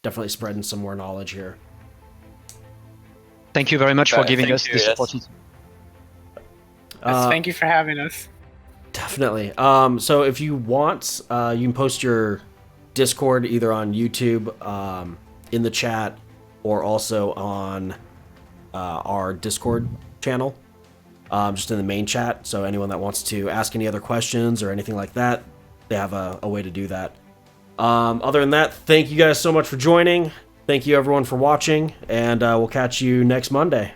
definitely spreading some more knowledge here. Thank you very much for giving us this opportunity. Thank you for having us. Definitely. So if you want, you can post your Discord either on YouTube in the chat, or also on our Discord channel, just in the main chat. So anyone that wants to ask any other questions or anything like that, they have a way to do that. Other than that, thank you guys so much for joining. Thank you everyone for watching, and we'll catch you next Monday.